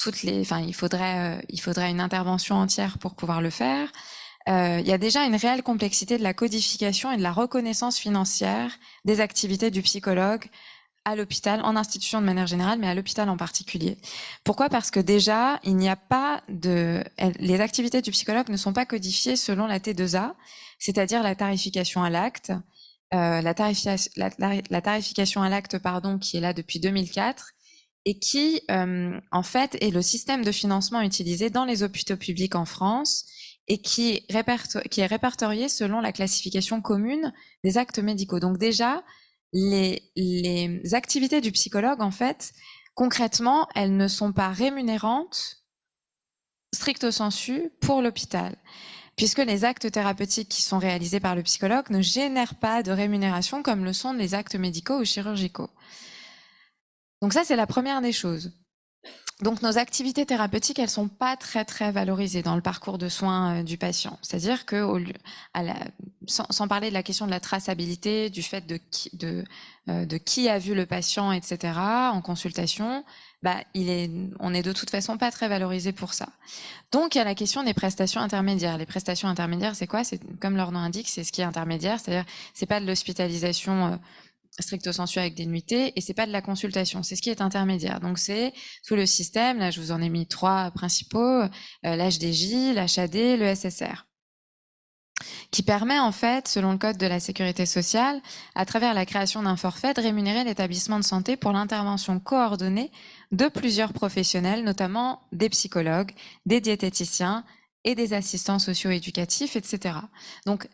il faudrait une intervention entière pour pouvoir le faire. Il y a déjà une réelle complexité de la codification et de la reconnaissance financière des activités du psychologue à l'hôpital, en institution de manière générale, mais à l'hôpital en particulier. Pourquoi? Parce que déjà, les activités du psychologue ne sont pas codifiées selon la T2A, c'est-à-dire la tarification à l'acte, la tarification à l'acte, qui est là depuis 2004, et qui, en fait, est le système de financement utilisé dans les hôpitaux publics en France, et qui est répertorié selon la classification commune des actes médicaux. Donc déjà, les activités du psychologue, en fait, concrètement, elles ne sont pas rémunérantes, stricto sensu, pour l'hôpital, puisque les actes thérapeutiques qui sont réalisés par le psychologue ne génèrent pas de rémunération comme le sont les actes médicaux ou chirurgicaux. Donc ça, c'est la première des choses. Donc nos activités thérapeutiques, elles sont pas très très valorisées dans le parcours de soins du patient. C'est-à-dire que sans parler de la question de la traçabilité, du fait de qui a vu le patient, etc. en consultation, on est de toute façon pas très valorisé pour ça. Donc il y a la question des prestations intermédiaires. Les prestations intermédiaires, c'est quoi? C'est comme leur nom indique, c'est ce qui est intermédiaire, c'est-à-dire c'est pas de l'hospitalisation stricto sensu avec des nuitées, et c'est pas de la consultation, c'est ce qui est intermédiaire. Donc c'est tout le système, là je vous en ai mis 3 principaux, l'HDJ, l'HAD, le SSR, qui permet en fait, selon le code de la sécurité sociale, à travers la création d'un forfait, de rémunérer l'établissement de santé pour l'intervention coordonnée de plusieurs professionnels, notamment des psychologues, des diététiciens et des assistants socio-éducatifs, etc. Donc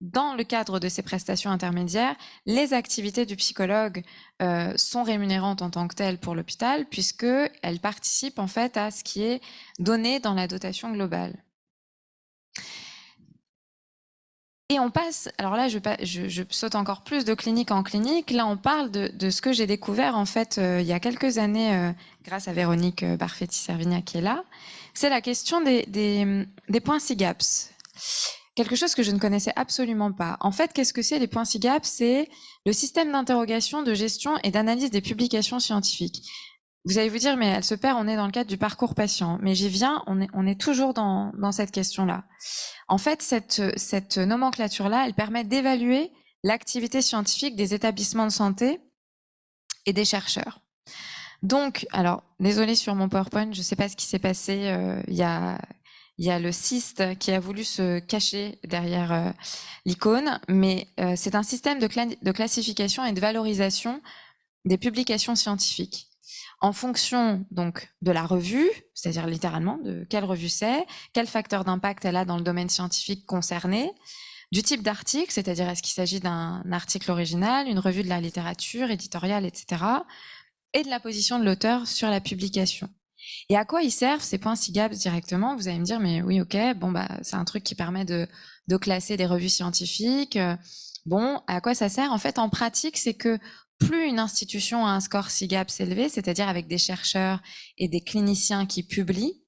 dans le cadre de ces prestations intermédiaires, les activités du psychologue sont rémunérantes en tant que telles pour l'hôpital, puisqu'elles participent en fait à ce qui est donné dans la dotation globale. Et on passe, alors là je saute encore plus de clinique en clinique, là on parle de ce que j'ai découvert en fait il y a quelques années grâce à Véronique Barfetti-Servignac qui est là, c'est la question des points SIGAPS. Quelque chose que je ne connaissais absolument pas. En fait, qu'est-ce que c'est les points SIGAP? C'est le système d'interrogation, de gestion et d'analyse des publications scientifiques. Vous allez vous dire, mais elle se perd, on est dans le cadre du parcours patient. Mais j'y viens, on est toujours dans cette question-là. En fait, cette nomenclature-là, elle permet d'évaluer l'activité scientifique des établissements de santé et des chercheurs. Donc, alors, désolé sur mon PowerPoint, je ne sais pas ce qui s'est passé il y a il y a le cyste qui a voulu se cacher derrière l'icône, mais c'est un système de classification et de valorisation des publications scientifiques. En fonction donc de la revue, c'est-à-dire littéralement de quelle revue c'est, quel facteur d'impact elle a dans le domaine scientifique concerné, du type d'article, c'est-à-dire est-ce qu'il s'agit d'un article original, une revue de la littérature, éditoriale, etc., et de la position de l'auteur sur la publication. Et à quoi ils servent ces points SIGABS directement? Vous allez me dire, mais oui, ok, bon, bah, c'est un truc qui permet de classer des revues scientifiques. Bon, à quoi ça sert? En fait, en pratique, c'est que plus une institution a un score SIGABS élevé, c'est-à-dire avec des chercheurs et des cliniciens qui publient,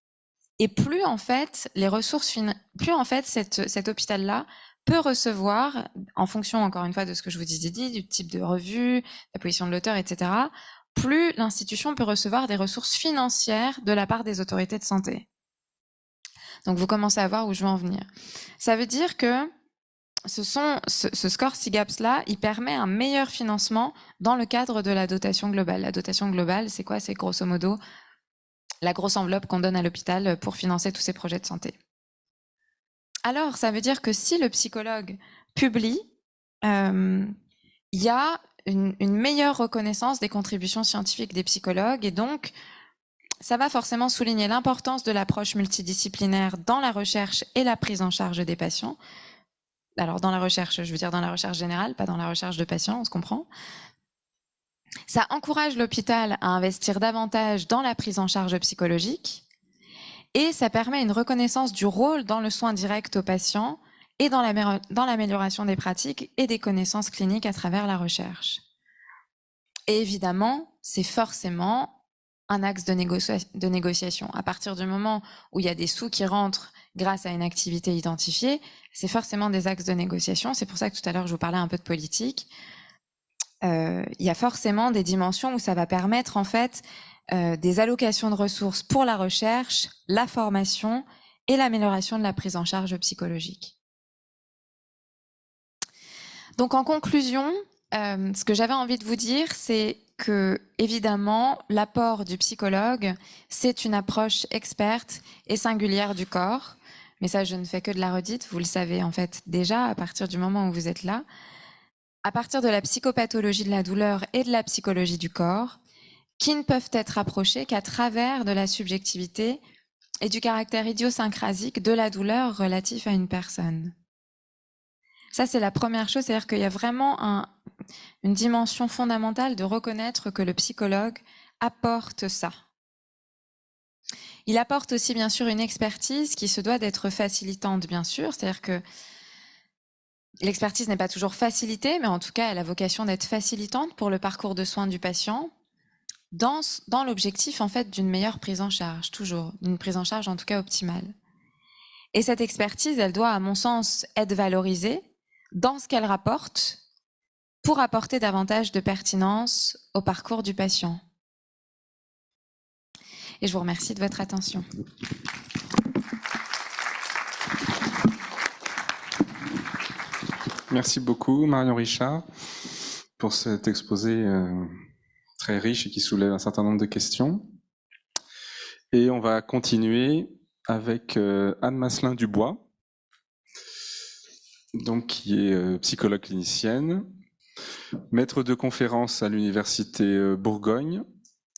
et plus en fait les ressources plus en fait cet hôpital-là peut recevoir, en fonction encore une fois de ce que je vous disais du type de revue, la position de l'auteur, etc., plus l'institution peut recevoir des ressources financières de la part des autorités de santé. Donc vous commencez à voir où je veux en venir. Ça veut dire que ce score SIGAPS-là, il permet un meilleur financement dans le cadre de la dotation globale. La dotation globale, c'est quoi? C'est grosso modo la grosse enveloppe qu'on donne à l'hôpital pour financer tous ces projets de santé. Alors, ça veut dire que si le psychologue publie, il y a une meilleure reconnaissance des contributions scientifiques des psychologues, et donc ça va forcément souligner l'importance de l'approche multidisciplinaire dans la recherche et la prise en charge des patients. Alors dans la recherche, je veux dire dans la recherche générale, pas dans la recherche de patients, on se comprend. Ça encourage l'hôpital à investir davantage dans la prise en charge psychologique, et ça permet une reconnaissance du rôle dans le soin direct aux patients et dans l'amélioration des pratiques et des connaissances cliniques à travers la recherche. Et évidemment, c'est forcément un axe de négociation. À partir du moment où il y a des sous qui rentrent grâce à une activité identifiée, c'est forcément des axes de négociation. C'est pour ça que tout à l'heure, je vous parlais un peu de politique. Il y a forcément des dimensions où ça va permettre en fait des allocations de ressources pour la recherche, la formation et l'amélioration de la prise en charge psychologique. Donc en conclusion, ce que j'avais envie de vous dire, c'est que évidemment l'apport du psychologue, c'est une approche experte et singulière du corps. Mais ça, je ne fais que de la redite, vous le savez en fait déjà à partir du moment où vous êtes là. À partir de la psychopathologie de la douleur et de la psychologie du corps, qui ne peuvent être approchés qu'à travers de la subjectivité et du caractère idiosyncrasique de la douleur relatif à une personne. Ça, c'est la première chose, c'est-à-dire qu'il y a vraiment une dimension fondamentale de reconnaître que le psychologue apporte ça. Il apporte aussi, bien sûr, une expertise qui se doit d'être facilitante, bien sûr, c'est-à-dire que l'expertise n'est pas toujours facilitée, mais en tout cas, elle a vocation d'être facilitante pour le parcours de soins du patient, dans l'objectif en fait d'une meilleure prise en charge, toujours, d'une prise en charge en tout cas optimale. Et cette expertise, elle doit, à mon sens, être valorisée dans ce qu'elle rapporte pour apporter davantage de pertinence au parcours du patient. Et je vous remercie de votre attention. Merci beaucoup, Marion Richard, pour cet exposé très riche et qui soulève un certain nombre de questions. Et on va continuer avec Anne Masselin-Dubois, donc qui est psychologue clinicienne, maître de conférence à l'université Bourgogne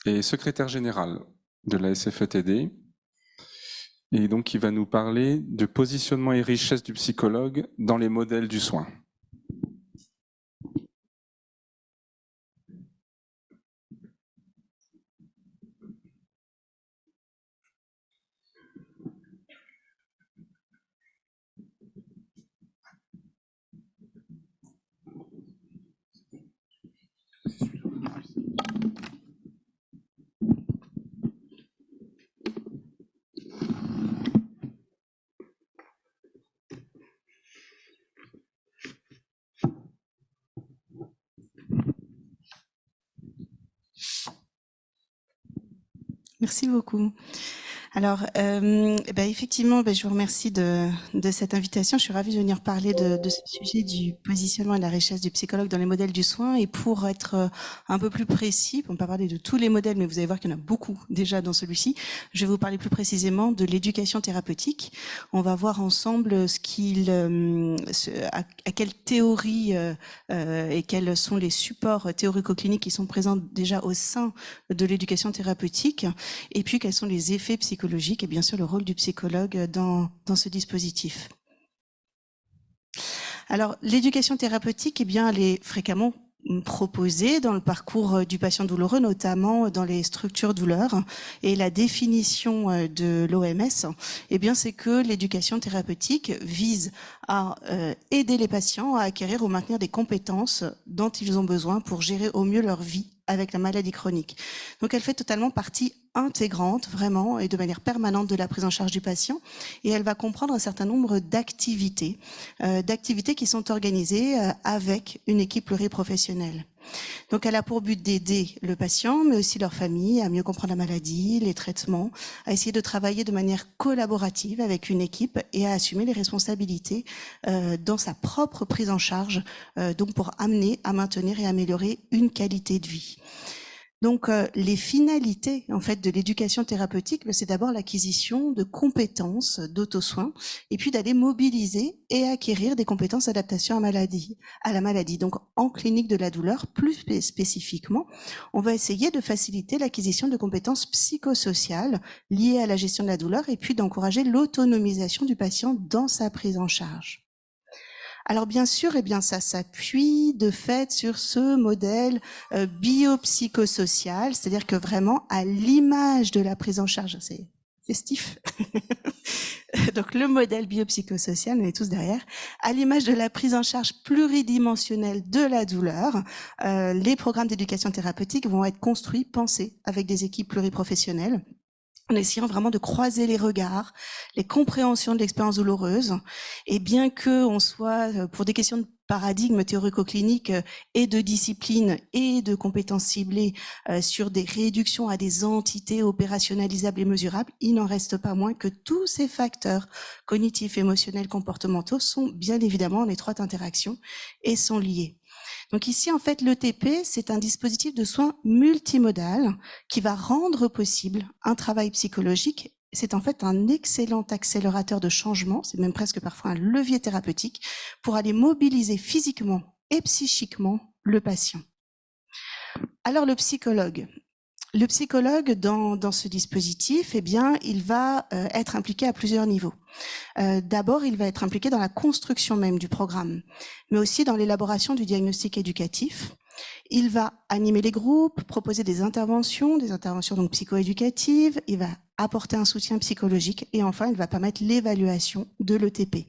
et secrétaire générale de la SFETD. Et donc qui va nous parler de positionnement et richesse du psychologue dans les modèles du soin. Merci beaucoup. Alors, effectivement, je vous remercie de cette invitation. Je suis ravie de venir parler de ce sujet du positionnement et de la richesse du psychologue dans les modèles du soin. Et pour être un peu plus précis, on ne va pas parler de tous les modèles, mais vous allez voir qu'il y en a beaucoup déjà dans celui-ci. Je vais vous parler plus précisément de l'éducation thérapeutique. On va voir ensemble à quelle théorie et quels sont les supports théorico-cliniques qui sont présents déjà au sein de l'éducation thérapeutique, et puis quels sont les effets psychologiques et bien sûr le rôle du psychologue dans ce dispositif. Alors, l'éducation thérapeutique, elle est fréquemment proposée dans le parcours du patient douloureux, notamment dans les structures douleurs. Et la définition de l'OMS, c'est que l'éducation thérapeutique vise à aider les patients à acquérir ou maintenir des compétences dont ils ont besoin pour gérer au mieux leur vie avec la maladie chronique. Donc elle fait totalement partie intégrante, vraiment, et de manière permanente de la prise en charge du patient. Et elle va comprendre un certain nombre d'activités qui sont organisées avec une équipe pluriprofessionnelle. Donc elle a pour but d'aider le patient, mais aussi leur famille, à mieux comprendre la maladie, les traitements, à essayer de travailler de manière collaborative avec une équipe et à assumer les responsabilités dans sa propre prise en charge, donc pour amener à maintenir et améliorer une qualité de vie. Donc les finalités en fait de l'éducation thérapeutique, c'est d'abord l'acquisition de compétences d'auto-soin et puis d'aller mobiliser et acquérir des compétences d'adaptation à la maladie. Donc en clinique de la douleur, plus spécifiquement, on va essayer de faciliter l'acquisition de compétences psychosociales liées à la gestion de la douleur et puis d'encourager l'autonomisation du patient dans sa prise en charge. Alors bien sûr, ça s'appuie de fait sur ce modèle biopsychosocial, c'est-à-dire que vraiment à l'image de la prise en charge, c'est festif. Donc le modèle biopsychosocial, on est tous derrière, à l'image de la prise en charge pluridimensionnelle de la douleur, les programmes d'éducation thérapeutique vont être construits, pensés avec des équipes pluriprofessionnelles, en essayant vraiment de croiser les regards, les compréhensions de l'expérience douloureuse. Et bien que on soit, pour des questions de paradigme théorico-clinique et de discipline et de compétences ciblées sur des réductions à des entités opérationnalisables et mesurables, il n'en reste pas moins que tous ces facteurs cognitifs, émotionnels, comportementaux sont bien évidemment en étroite interaction et sont liés. Donc ici, en fait, l'ETP, c'est un dispositif de soins multimodal qui va rendre possible un travail psychologique. C'est en fait un excellent accélérateur de changement, c'est même presque parfois un levier thérapeutique pour aller mobiliser physiquement et psychiquement le patient. Alors le psychologue. Le psychologue, dans ce dispositif, il va être impliqué à plusieurs niveaux. D'abord, il va être impliqué dans la construction même du programme, mais aussi dans l'élaboration du diagnostic éducatif. Il va animer les groupes, proposer des interventions donc psychoéducatives, il va apporter un soutien psychologique et enfin, il va permettre l'évaluation de l'ETP.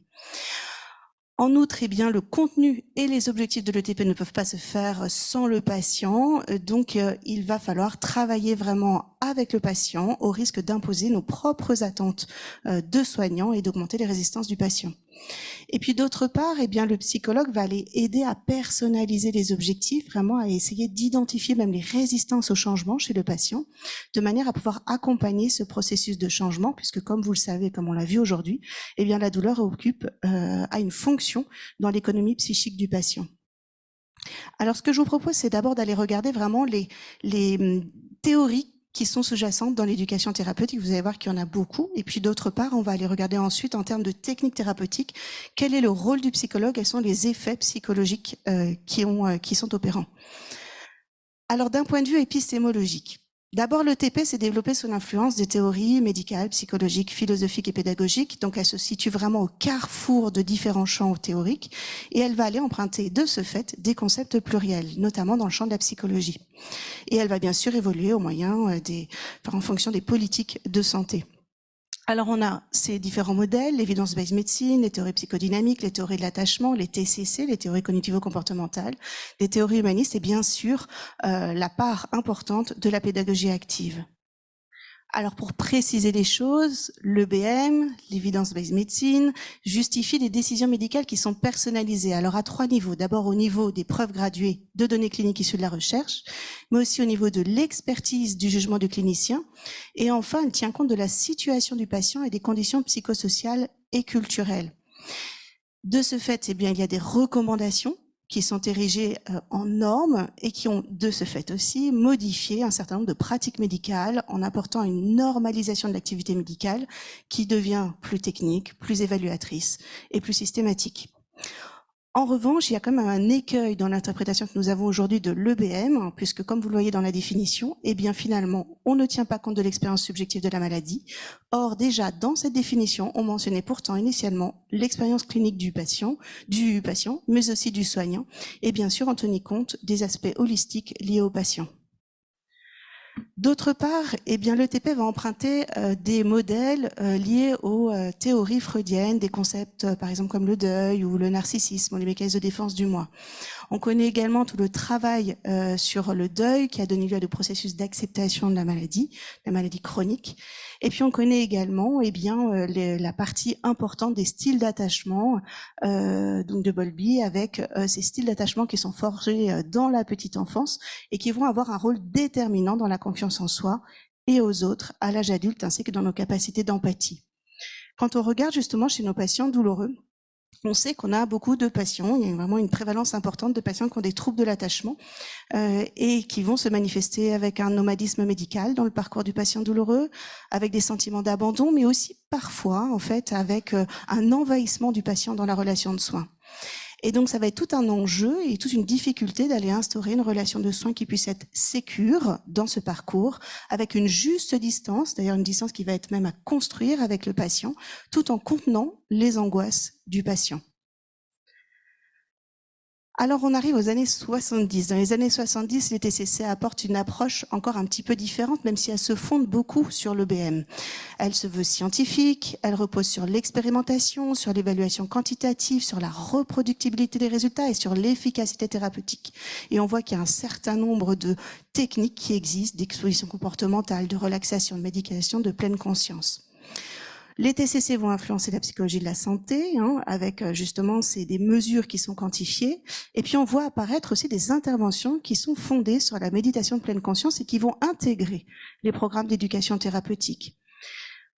En outre, le contenu et les objectifs de l'ETP ne peuvent pas se faire sans le patient. Donc, il va falloir travailler vraiment avec le patient au risque d'imposer nos propres attentes de soignants et d'augmenter les résistances du patient. Et puis d'autre part, le psychologue va aller aider à personnaliser les objectifs, vraiment à essayer d'identifier même les résistances au changement chez le patient, de manière à pouvoir accompagner ce processus de changement, puisque comme vous le savez, comme on l'a vu aujourd'hui, la douleur a une fonction dans l'économie psychique du patient. Alors ce que je vous propose, c'est d'abord d'aller regarder vraiment les théories qui sont sous-jacentes dans l'éducation thérapeutique. Vous allez voir qu'il y en a beaucoup. Et puis d'autre part, on va aller regarder ensuite en termes de techniques thérapeutiques, quel est le rôle du psychologue, quels sont les effets psychologiques qui sont opérants. Alors d'un point de vue épistémologique, d'abord l'ETP s'est développée sous l'influence des théories médicales, psychologiques, philosophiques et pédagogiques. Donc elle se situe vraiment au carrefour de différents champs théoriques et elle va aller emprunter de ce fait des concepts pluriels, notamment dans le champ de la psychologie. Et elle va bien sûr évoluer en fonction des politiques de santé. Alors on a ces différents modèles, l'evidence-based medicine, les théories psychodynamiques, les théories de l'attachement, les TCC, les théories cognitivo-comportementales, les théories humanistes et bien sûr la part importante de la pédagogie active. Alors pour préciser les choses, l'EBM, l'Evidence-Based Medicine, justifie des décisions médicales qui sont personnalisées. Alors à 3 niveaux. D'abord au niveau des preuves graduées de données cliniques issues de la recherche, mais aussi au niveau de l'expertise du jugement du clinicien. Et enfin, elle tient compte de la situation du patient et des conditions psychosociales et culturelles. De ce fait, eh bien, il y a des recommandations qui sont érigées en normes et qui ont de ce fait aussi modifié un certain nombre de pratiques médicales en apportant une normalisation de l'activité médicale qui devient plus technique, plus évaluatrice et plus systématique. En revanche, il y a quand même un écueil dans l'interprétation que nous avons aujourd'hui de l'EBM, puisque comme vous le voyez dans la définition, eh bien finalement, on ne tient pas compte de l'expérience subjective de la maladie. Or, déjà, dans cette définition, on mentionnait pourtant initialement l'expérience clinique du patient, mais aussi du soignant, et bien sûr, on tenait compte des aspects holistiques liés au patient. D'autre part, eh bien, l'ETP va emprunter des modèles liés aux théories freudiennes, des concepts par exemple comme le deuil ou le narcissisme ou les mécanismes de défense du moi. On connaît également tout le travail sur le deuil qui a donné lieu à des processus d'acceptation de la maladie chronique. Et puis on connaît également eh bien, la partie importante des styles d'attachement donc de Bowlby avec ces styles d'attachement qui sont forgés dans la petite enfance et qui vont avoir un rôle déterminant dans la confiance en soi et aux autres à l'âge adulte ainsi que dans nos capacités d'empathie. Quand on regarde justement chez nos patients douloureux, on sait qu'on a beaucoup de patients, il y a vraiment une prévalence importante de patients qui ont des troubles de l'attachement et qui vont se manifester avec un nomadisme médical dans le parcours du patient douloureux, avec des sentiments d'abandon, mais aussi parfois en fait avec un envahissement du patient dans la relation de soins. Et donc, ça va être tout un enjeu et toute une difficulté d'aller instaurer une relation de soins qui puisse être sécure dans ce parcours, avec une juste distance, d'ailleurs une distance qui va être même à construire avec le patient, tout en contenant les angoisses du patient. Alors, on arrive aux années 70. Dans les années 70, les TCC apportent une approche encore un petit peu différente, même si elle se fonde beaucoup sur l'EBM. Elle se veut scientifique, elle repose sur l'expérimentation, sur l'évaluation quantitative, sur la reproductibilité des résultats et sur l'efficacité thérapeutique. Et on voit qu'il y a un certain nombre de techniques qui existent, d'exposition comportementale, de relaxation, de médication, de pleine conscience. Les TCC vont influencer la psychologie de la santé, avec justement des mesures qui sont quantifiées. Et puis on voit apparaître aussi des interventions qui sont fondées sur la méditation de pleine conscience et qui vont intégrer les programmes d'éducation thérapeutique.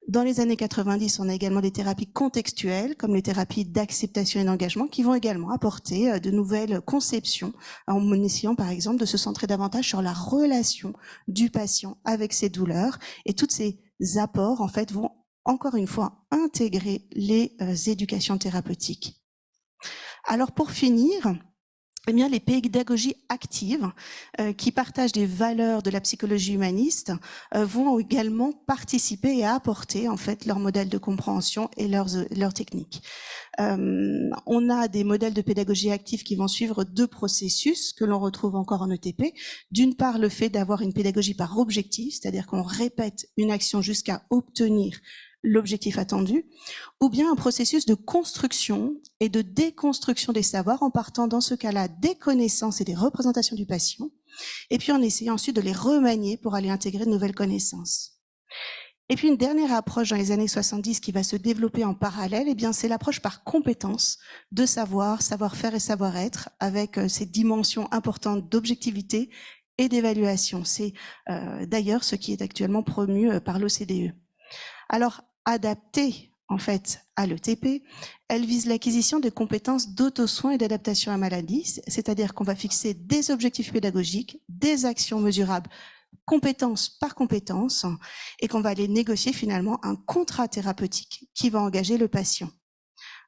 Dans les années 90, on a également des thérapies contextuelles, comme les thérapies d'acceptation et d'engagement, qui vont également apporter de nouvelles conceptions, en essayant par exemple de se centrer davantage sur la relation du patient avec ses douleurs. Et tous ces apports, en fait, vont encore une fois, intégrer les éducations thérapeutiques. Alors pour finir, eh bien, les pédagogies actives qui partagent des valeurs de la psychologie humaniste vont également participer et apporter en fait leur modèle de compréhension et leurs techniques. On a des modèles de pédagogie active qui vont suivre 2 processus que l'on retrouve encore en ETP. D'une part, le fait d'avoir une pédagogie par objectif, c'est-à-dire qu'on répète une action jusqu'à obtenir l'objectif attendu, ou bien un processus de construction et de déconstruction des savoirs en partant dans ce cas-là des connaissances et des représentations du patient, et puis en essayant ensuite de les remanier pour aller intégrer de nouvelles connaissances. Et puis une dernière approche dans les années 70 qui va se développer en parallèle, eh bien c'est l'approche par compétence de savoir, savoir-faire et savoir-être, avec ces dimensions importantes d'objectivité et d'évaluation. C'est d'ailleurs ce qui est actuellement promu par l'OCDE. Alors, adaptée en fait à l'ETP, elle vise l'acquisition de compétences d'auto-soin et d'adaptation à maladie, c'est-à-dire qu'on va fixer des objectifs pédagogiques, des actions mesurables, compétence par compétence, et qu'on va aller négocier finalement un contrat thérapeutique qui va engager le patient.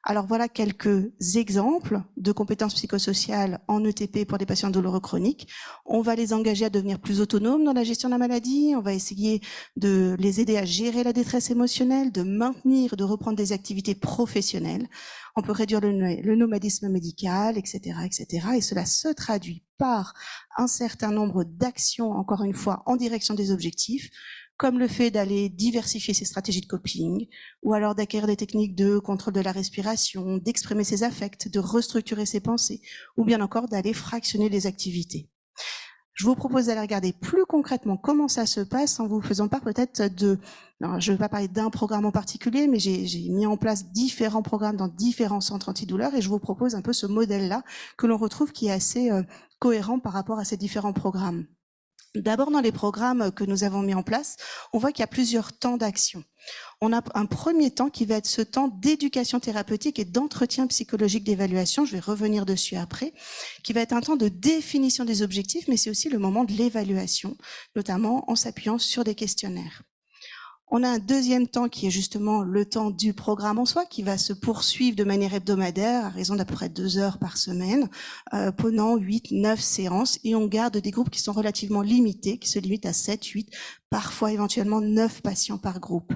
Alors voilà quelques exemples de compétences psychosociales en ETP pour des patients douloureux chroniques. On va les engager à devenir plus autonomes dans la gestion de la maladie. On va essayer de les aider à gérer la détresse émotionnelle, de maintenir, de reprendre des activités professionnelles. On peut réduire le nomadisme médical, etc., etc. Et cela se traduit par un certain nombre d'actions, encore une fois, en direction des objectifs, comme le fait d'aller diversifier ses stratégies de coping, ou alors d'acquérir des techniques de contrôle de la respiration, d'exprimer ses affects, de restructurer ses pensées, ou bien encore d'aller fractionner les activités. Je vous propose d'aller regarder plus concrètement comment ça se passe en vous faisant part peut-être de... Non, je ne vais pas parler d'un programme en particulier, mais j'ai mis en place différents programmes dans différents centres antidouleurs et je vous propose un peu ce modèle-là que l'on retrouve qui est assez cohérent par rapport à ces différents programmes. D'abord, dans les programmes que nous avons mis en place, on voit qu'il y a plusieurs temps d'action. On a un premier temps qui va être ce temps d'éducation thérapeutique et d'entretien psychologique d'évaluation, je vais revenir dessus après, qui va être un temps de définition des objectifs, mais c'est aussi le moment de l'évaluation, notamment en s'appuyant sur des questionnaires. On a un deuxième temps qui est justement le temps du programme en soi, qui va se poursuivre de manière hebdomadaire, à raison d'à peu près 2 heures par semaine, pendant 8-9 séances, et on garde des groupes qui sont relativement limités, qui se limitent à 7, 8, parfois éventuellement 9 patients par groupe.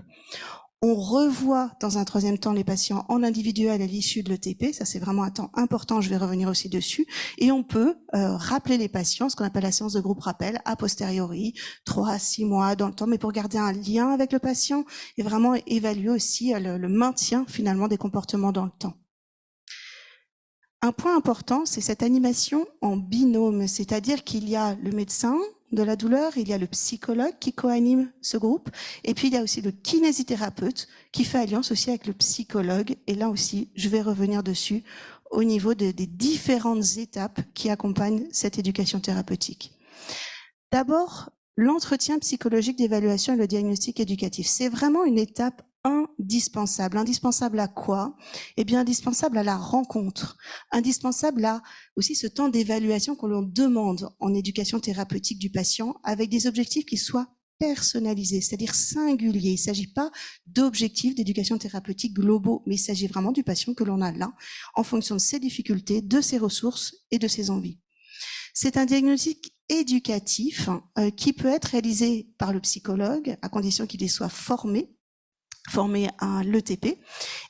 On revoit dans un troisième temps les patients en individuel à l'issue de l'ETP, ça c'est vraiment un temps important, je vais revenir aussi dessus, et on peut rappeler les patients, ce qu'on appelle la séance de groupe rappel, a posteriori, 3 à 6 mois dans le temps, mais pour garder un lien avec le patient et vraiment évaluer aussi le maintien finalement des comportements dans le temps. Un point important, c'est cette animation en binôme, c'est-à-dire qu'il y a le médecin de la douleur, il y a le psychologue qui co-anime ce groupe, et puis il y a aussi le kinésithérapeute qui fait alliance aussi avec le psychologue, et là aussi, je vais revenir dessus au niveau des différentes étapes qui accompagnent cette éducation thérapeutique. D'abord, l'entretien psychologique d'évaluation et le diagnostic éducatif, c'est vraiment une étape indispensable. Indispensable à quoi? Eh bien, indispensable à la rencontre. Indispensable à aussi ce temps d'évaluation qu'on l'on demande en éducation thérapeutique du patient avec des objectifs qui soient personnalisés, c'est-à-dire singuliers. Il ne s'agit pas d'objectifs d'éducation thérapeutique globaux, mais il s'agit vraiment du patient que l'on a là, en fonction de ses difficultés, de ses ressources et de ses envies. C'est un diagnostic éducatif qui peut être réalisé par le psychologue, à condition qu'il y soit formé à l'ETP.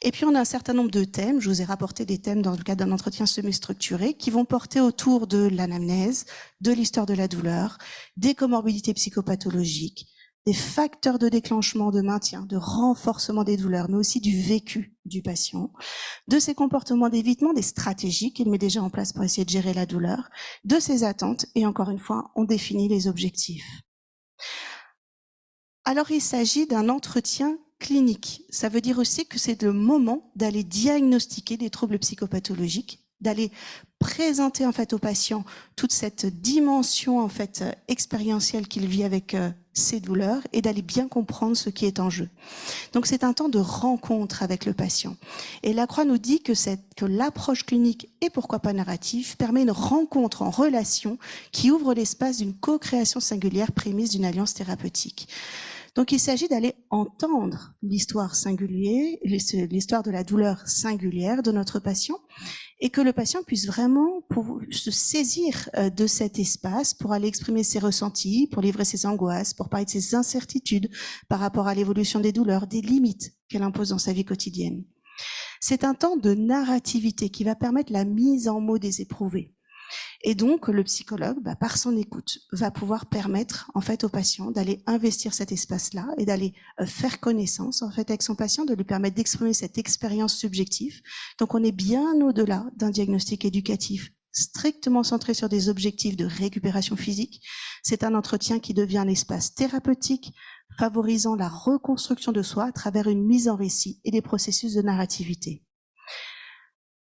Et puis, on a un certain nombre de thèmes. Je vous ai rapporté des thèmes dans le cadre d'un entretien semi-structuré qui vont porter autour de l'anamnèse, de l'histoire de la douleur, des comorbidités psychopathologiques, des facteurs de déclenchement, de maintien, de renforcement des douleurs, mais aussi du vécu du patient, de ses comportements d'évitement, des stratégies qu'il met déjà en place pour essayer de gérer la douleur, de ses attentes, et encore une fois, on définit les objectifs. Alors, il s'agit d'un entretien clinique. Ça veut dire aussi que c'est le moment d'aller diagnostiquer des troubles psychopathologiques, d'aller présenter en fait au patient toute cette dimension en fait expérientielle qu'il vit avec ses douleurs et d'aller bien comprendre ce qui est en jeu. Donc c'est un temps de rencontre avec le patient. Et Lacroix nous dit que l'approche clinique et pourquoi pas narrative permet une rencontre en relation qui ouvre l'espace d'une co-création singulière prémisse d'une alliance thérapeutique. Donc, il s'agit d'aller entendre l'histoire singulière, l'histoire de la douleur singulière de notre patient, et que le patient puisse vraiment se saisir de cet espace pour aller exprimer ses ressentis, pour livrer ses angoisses, pour parler de ses incertitudes par rapport à l'évolution des douleurs, des limites qu'elle impose dans sa vie quotidienne. C'est un temps de narrativité qui va permettre la mise en mots des éprouvés. Et donc, le psychologue, par son écoute, va pouvoir permettre en fait au patient d'aller investir cet espace-là et d'aller faire connaissance en fait avec son patient, de lui permettre d'exprimer cette expérience subjective. Donc, on est bien au-delà d'un diagnostic éducatif strictement centré sur des objectifs de récupération physique. C'est un entretien qui devient un espace thérapeutique, favorisant la reconstruction de soi à travers une mise en récit et des processus de narrativité.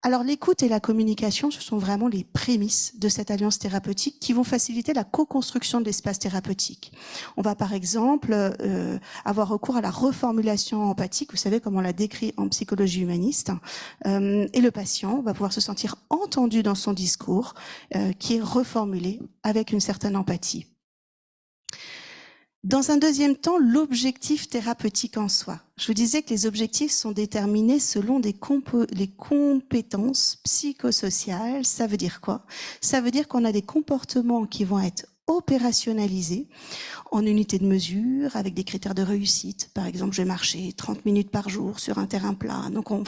Alors l'écoute et la communication, ce sont vraiment les prémices de cette alliance thérapeutique qui vont faciliter la co-construction de l'espace thérapeutique. On va par exemple avoir recours à la reformulation empathique, vous savez comme on l'a décrit en psychologie humaniste, et le patient va pouvoir se sentir entendu dans son discours qui est reformulé avec une certaine empathie. Dans un deuxième temps, l'objectif thérapeutique en soi. Je vous disais que les objectifs sont déterminés selon les compétences psychosociales. Ça veut dire quoi? Ça veut dire qu'on a des comportements qui vont être opérationnalisés en unité de mesure, avec des critères de réussite. Par exemple, je vais marcher 30 minutes par jour sur un terrain plat. Donc, on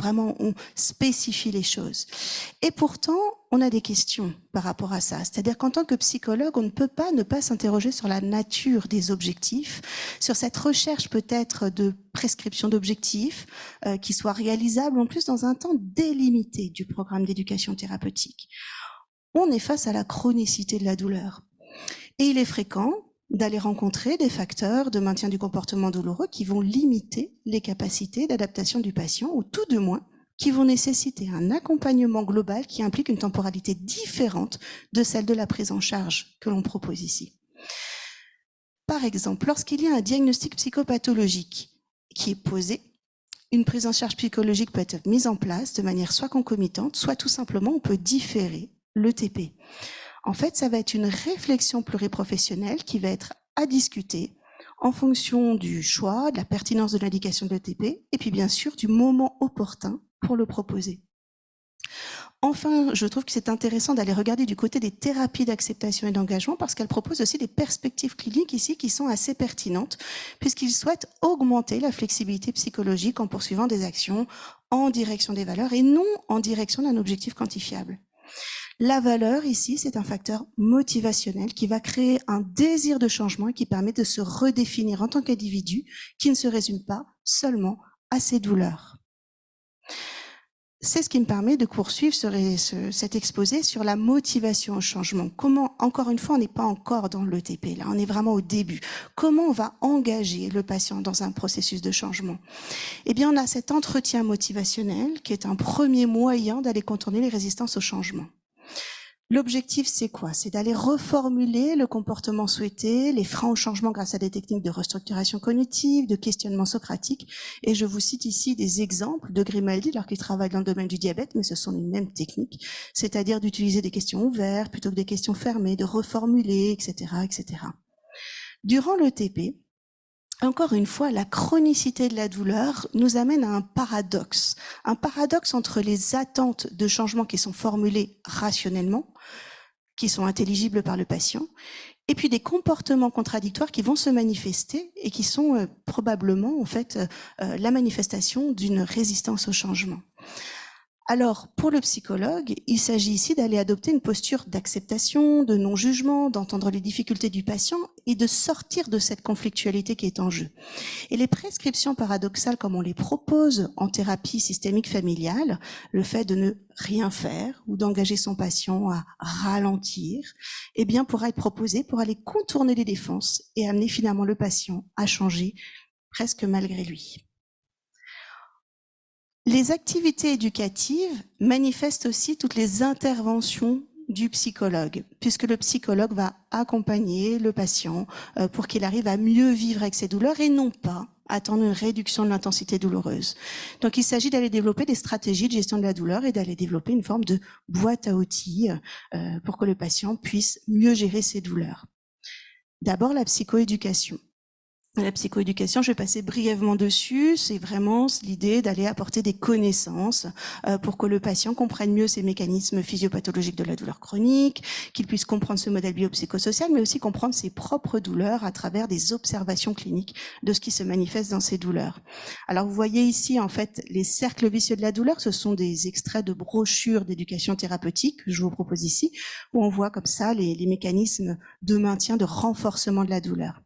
spécifie les choses. Et pourtant, on a des questions par rapport à ça. C'est-à-dire qu'en tant que psychologue, on ne peut pas ne pas s'interroger sur la nature des objectifs, sur cette recherche peut-être de prescription d'objectifs qui soient réalisables en plus dans un temps délimité du programme d'éducation thérapeutique. On est face à la chronicité de la douleur. Et il est fréquent d'aller rencontrer des facteurs de maintien du comportement douloureux qui vont limiter les capacités d'adaptation du patient, ou tout de moins, qui vont nécessiter un accompagnement global qui implique une temporalité différente de celle de la prise en charge que l'on propose ici. Par exemple, lorsqu'il y a un diagnostic psychopathologique qui est posé, une prise en charge psychologique peut être mise en place de manière soit concomitante, soit tout simplement on peut différer l'ETP. En fait, ça va être une réflexion pluriprofessionnelle qui va être à discuter en fonction du choix, de la pertinence de l'indication de l'ETP, et puis bien sûr du moment opportun pour le proposer. Enfin, je trouve que c'est intéressant d'aller regarder du côté des thérapies d'acceptation et d'engagement parce qu'elles proposent aussi des perspectives cliniques ici qui sont assez pertinentes puisqu'ils souhaitent augmenter la flexibilité psychologique en poursuivant des actions en direction des valeurs et non en direction d'un objectif quantifiable. La valeur ici, c'est un facteur motivationnel qui va créer un désir de changement et qui permet de se redéfinir en tant qu'individu qui ne se résume pas seulement à ses douleurs. C'est ce qui me permet de poursuivre cet exposé sur la motivation au changement. Comment, encore une fois, on n'est pas encore dans l'ETP, là, on est vraiment au début. Comment on va engager le patient dans un processus de changement? Eh bien, on a cet entretien motivationnel qui est un premier moyen d'aller contourner les résistances au changement. L'objectif, c'est quoi? C'est d'aller reformuler le comportement souhaité, les freins au changement grâce à des techniques de restructuration cognitive, de questionnement socratique. Et je vous cite ici des exemples de Grimaldi, alors qu'il travaille dans le domaine du diabète, mais ce sont les mêmes techniques, c'est-à-dire d'utiliser des questions ouvertes plutôt que des questions fermées, de reformuler, etc., etc. Durant l'ETP, encore une fois, la chronicité de la douleur nous amène à un paradoxe entre les attentes de changement qui sont formulées rationnellement, qui sont intelligibles par le patient, et puis des comportements contradictoires qui vont se manifester et qui sont probablement en fait la manifestation d'une résistance au changement. Alors, pour le psychologue, il s'agit ici d'aller adopter une posture d'acceptation, de non-jugement, d'entendre les difficultés du patient et de sortir de cette conflictualité qui est en jeu. Et les prescriptions paradoxales, comme on les propose en thérapie systémique familiale, le fait de ne rien faire ou d'engager son patient à ralentir, eh bien, pourra être proposé pour aller contourner les défenses et amener finalement le patient à changer presque malgré lui. Les activités éducatives manifestent aussi toutes les interventions du psychologue, puisque le psychologue va accompagner le patient pour qu'il arrive à mieux vivre avec ses douleurs et non pas attendre une réduction de l'intensité douloureuse. Donc il s'agit d'aller développer des stratégies de gestion de la douleur et d'aller développer une forme de boîte à outils pour que le patient puisse mieux gérer ses douleurs. D'abord, la psychoéducation. La psychoéducation, je vais passer brièvement dessus, c'est vraiment l'idée d'aller apporter des connaissances pour que le patient comprenne mieux ces mécanismes physiopathologiques de la douleur chronique, qu'il puisse comprendre ce modèle biopsychosocial, mais aussi comprendre ses propres douleurs à travers des observations cliniques de ce qui se manifeste dans ces douleurs. Alors vous voyez ici en fait les cercles vicieux de la douleur, ce sont des extraits de brochures d'éducation thérapeutique que je vous propose ici, où on voit comme ça les mécanismes de maintien, de renforcement de la douleur.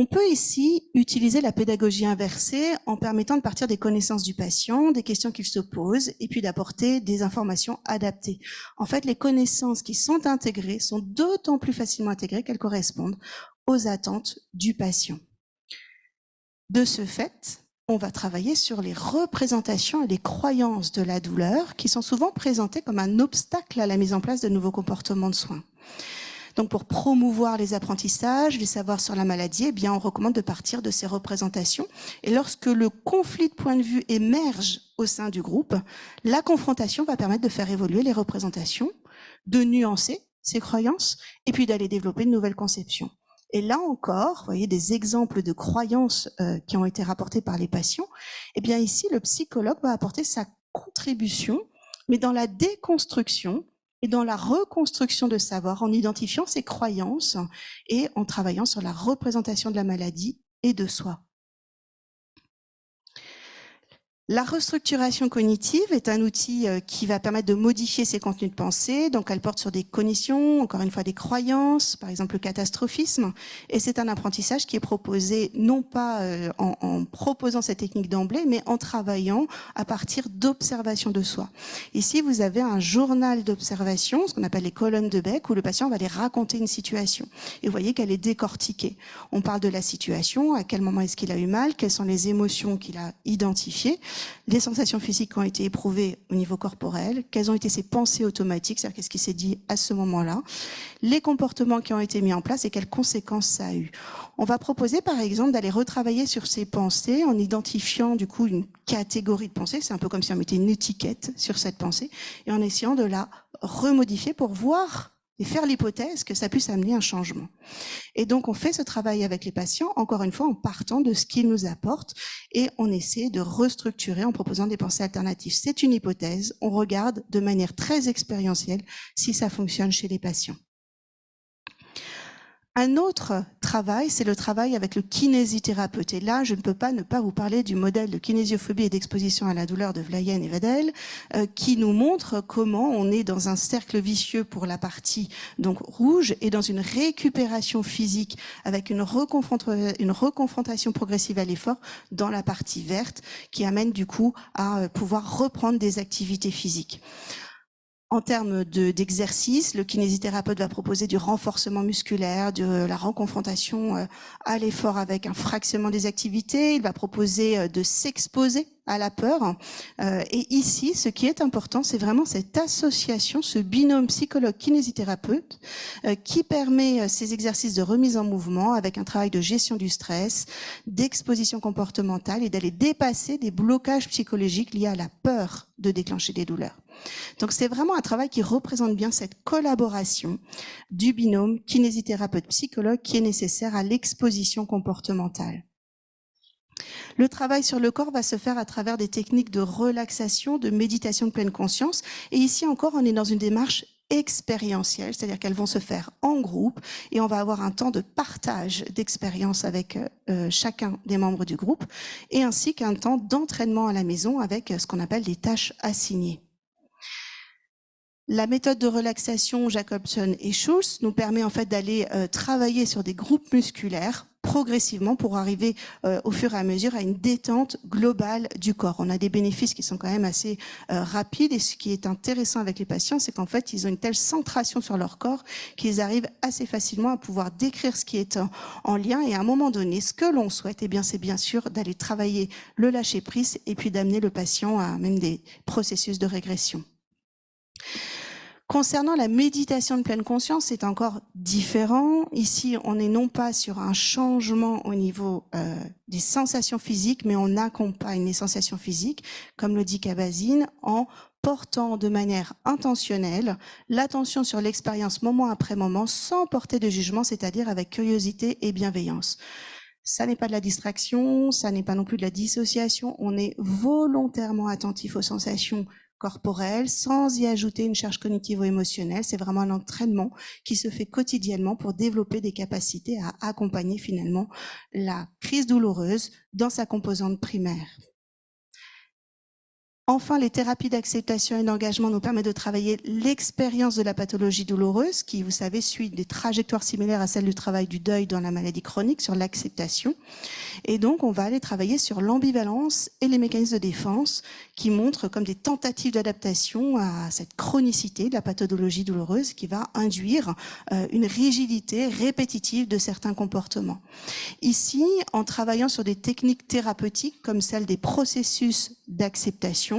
On peut ici utiliser la pédagogie inversée en permettant de partir des connaissances du patient, des questions qu'il se pose, et puis d'apporter des informations adaptées. En fait, les connaissances qui sont intégrées sont d'autant plus facilement intégrées qu'elles correspondent aux attentes du patient. De ce fait, on va travailler sur les représentations et les croyances de la douleur qui sont souvent présentées comme un obstacle à la mise en place de nouveaux comportements de soins. Donc, pour promouvoir les apprentissages, les savoirs sur la maladie, eh bien, on recommande de partir de ces représentations. Et lorsque le conflit de point de vue émerge au sein du groupe, la confrontation va permettre de faire évoluer les représentations, de nuancer ces croyances, et puis d'aller développer de nouvelles conceptions. Et là encore, vous voyez des exemples de croyances qui ont été rapportées par les patients. Eh bien, ici, le psychologue va apporter sa contribution, mais dans la déconstruction et dans la reconstruction de savoir, en identifiant ses croyances et en travaillant sur la représentation de la maladie et de soi. La restructuration cognitive est un outil qui va permettre de modifier ses contenus de pensée. Donc, elle porte sur des cognitions, encore une fois des croyances, par exemple le catastrophisme. Et c'est un apprentissage qui est proposé non pas en proposant cette technique d'emblée, mais en travaillant à partir d'observations de soi. Ici, vous avez un journal d'observation, ce qu'on appelle les colonnes de Beck, où le patient va aller raconter une situation. Et vous voyez qu'elle est décortiquée. On parle de la situation, à quel moment est-ce qu'il a eu mal, quelles sont les émotions qu'il a identifiées, les sensations physiques qui ont été éprouvées au niveau corporel, quelles ont été ses pensées automatiques, c'est-à-dire qu'est-ce qui s'est dit à ce moment-là, les comportements qui ont été mis en place et quelles conséquences ça a eu. On va proposer par exemple d'aller retravailler sur ces pensées en identifiant du coup une catégorie de pensée, c'est un peu comme si on mettait une étiquette sur cette pensée, et en essayant de la remodifier pour voir et faire l'hypothèse que ça puisse amener un changement. Et donc, on fait ce travail avec les patients, encore une fois, en partant de ce qu'ils nous apportent, et on essaie de restructurer en proposant des pensées alternatives. C'est une hypothèse, on regarde de manière très expérientielle si ça fonctionne chez les patients. Un autre travail, c'est le travail avec le kinésithérapeute. Et là, je ne peux pas ne pas vous parler du modèle de kinésiophobie et d'exposition à la douleur de Vlayen et Wedel, qui nous montre comment on est dans un cercle vicieux pour la partie donc rouge et dans une récupération physique avec une reconfrontation progressive à l'effort dans la partie verte, qui amène du coup à pouvoir reprendre des activités physiques. En termes d'exercice, le kinésithérapeute va proposer du renforcement musculaire, de la reconfrontation à l'effort avec un fractionnement des activités. Il va proposer de s'exposer à la peur. Et ici, ce qui est important, c'est vraiment cette association, ce binôme psychologue-kinésithérapeute qui permet ces exercices de remise en mouvement avec un travail de gestion du stress, d'exposition comportementale et d'aller dépasser des blocages psychologiques liés à la peur de déclencher des douleurs. Donc c'est vraiment un travail qui représente bien cette collaboration du binôme kinésithérapeute-psychologue qui est nécessaire à l'exposition comportementale. Le travail sur le corps va se faire à travers des techniques de relaxation, de méditation de pleine conscience. Et ici encore, on est dans une démarche expérientielle, c'est-à-dire qu'elles vont se faire en groupe et on va avoir un temps de partage d'expérience avec chacun des membres du groupe et ainsi qu'un temps d'entraînement à la maison avec ce qu'on appelle des tâches assignées. La méthode de relaxation Jacobson et Schultz nous permet en fait d'aller travailler sur des groupes musculaires progressivement pour arriver au fur et à mesure à une détente globale du corps. On a des bénéfices qui sont quand même assez rapides et ce qui est intéressant avec les patients, c'est qu'en fait, ils ont une telle centration sur leur corps qu'ils arrivent assez facilement à pouvoir décrire ce qui est en lien et à un moment donné, ce que l'on souhaite, eh bien, c'est bien sûr d'aller travailler le lâcher-prise et puis d'amener le patient à même des processus de régression. Concernant la méditation de pleine conscience, c'est encore différent. Ici, on n'est non pas sur un changement au niveau des sensations physiques, mais on accompagne les sensations physiques, comme le dit Kabat-Zinn, en portant de manière intentionnelle l'attention sur l'expérience moment après moment, sans porter de jugement, c'est-à-dire avec curiosité et bienveillance. Ça n'est pas de la distraction, ça n'est pas non plus de la dissociation, on est volontairement attentif aux sensations corporelle, sans y ajouter une charge cognitive ou émotionnelle. C'est vraiment un entraînement qui se fait quotidiennement pour développer des capacités à accompagner finalement la crise douloureuse dans sa composante primaire. Enfin, les thérapies d'acceptation et d'engagement nous permettent de travailler l'expérience de la pathologie douloureuse qui, vous savez, suit des trajectoires similaires à celles du travail du deuil dans la maladie chronique, sur l'acceptation. Et donc, on va aller travailler sur l'ambivalence et les mécanismes de défense qui montrent comme des tentatives d'adaptation à cette chronicité de la pathologie douloureuse qui va induire une rigidité répétitive de certains comportements. Ici, en travaillant sur des techniques thérapeutiques comme celle des processus d'acceptation,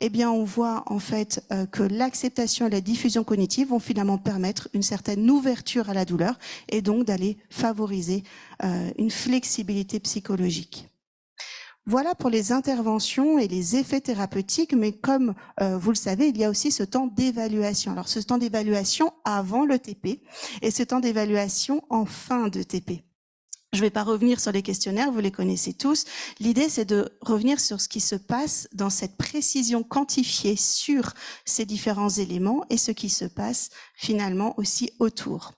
eh bien, on voit en fait que l'acceptation et la diffusion cognitive vont finalement permettre une certaine ouverture à la douleur et donc d'aller favoriser une flexibilité psychologique. Voilà pour les interventions et les effets thérapeutiques, mais comme vous le savez, il y a aussi ce temps d'évaluation. Alors, ce temps d'évaluation avant le TP et ce temps d'évaluation en fin de TP. Je ne vais pas revenir sur les questionnaires, vous les connaissez tous. L'idée, c'est de revenir sur ce qui se passe dans cette précision quantifiée sur ces différents éléments et ce qui se passe finalement aussi autour.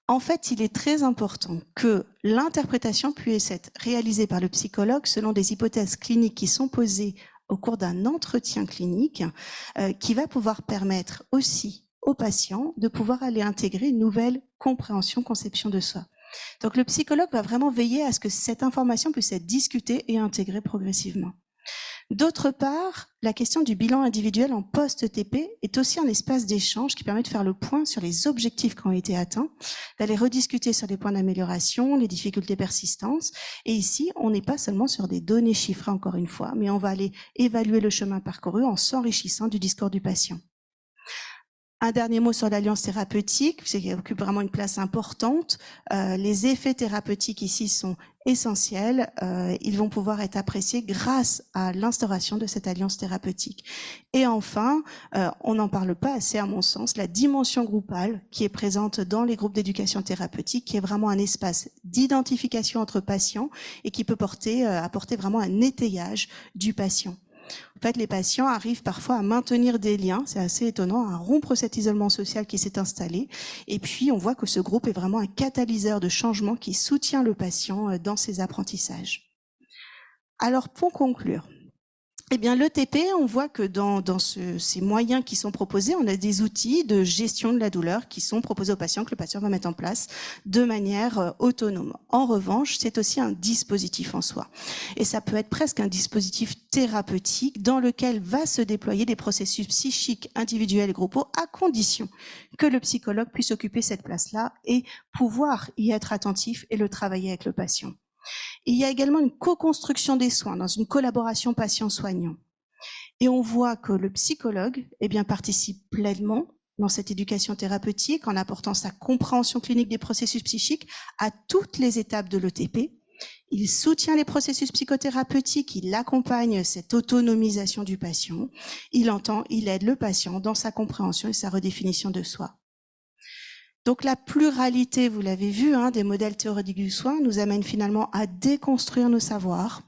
En fait, il est très important que l'interprétation puisse être réalisée par le psychologue selon des hypothèses cliniques qui sont posées au cours d'un entretien clinique qui va pouvoir permettre aussi aux patients de pouvoir aller intégrer une nouvelle compréhension, conception de soi. Donc le psychologue va vraiment veiller à ce que cette information puisse être discutée et intégrée progressivement. D'autre part, la question du bilan individuel en post-TP est aussi un espace d'échange qui permet de faire le point sur les objectifs qui ont été atteints, d'aller rediscuter sur les points d'amélioration, les difficultés persistantes. Et ici, on n'est pas seulement sur des données chiffrées, encore une fois, mais on va aller évaluer le chemin parcouru en s'enrichissant du discours du patient. Un dernier mot sur l'alliance thérapeutique, qui occupe vraiment une place importante. Les effets thérapeutiques ici sont essentiels. Ils vont pouvoir être appréciés grâce à l'instauration de cette alliance thérapeutique. Et enfin, on n'en parle pas assez à mon sens, la dimension groupale qui est présente dans les groupes d'éducation thérapeutique, qui est vraiment un espace d'identification entre patients et qui peut apporter vraiment un étayage du patient. En fait, les patients arrivent parfois à maintenir des liens, c'est assez étonnant, à rompre cet isolement social qui s'est installé. Et puis, on voit que ce groupe est vraiment un catalyseur de changement qui soutient le patient dans ses apprentissages. Alors, pour conclure, eh bien, l'ETP, on voit que dans ces moyens qui sont proposés, on a des outils de gestion de la douleur qui sont proposés aux patients, que le patient va mettre en place de manière autonome. En revanche, c'est aussi un dispositif en soi. Et ça peut être presque un dispositif thérapeutique dans lequel va se déployer des processus psychiques individuels et groupaux à condition que le psychologue puisse occuper cette place-là et pouvoir y être attentif et le travailler avec le patient. Il y a également une co-construction des soins dans une collaboration patient-soignant. Et on voit que le psychologue participe pleinement dans cette éducation thérapeutique en apportant sa compréhension clinique des processus psychiques à toutes les étapes de l'ETP. Il soutient les processus psychothérapeutiques, il accompagne cette autonomisation du patient, il aide le patient dans sa compréhension et sa redéfinition de soi. Donc la pluralité, vous l'avez vu, des modèles théoriques du soin nous amène finalement à déconstruire nos savoirs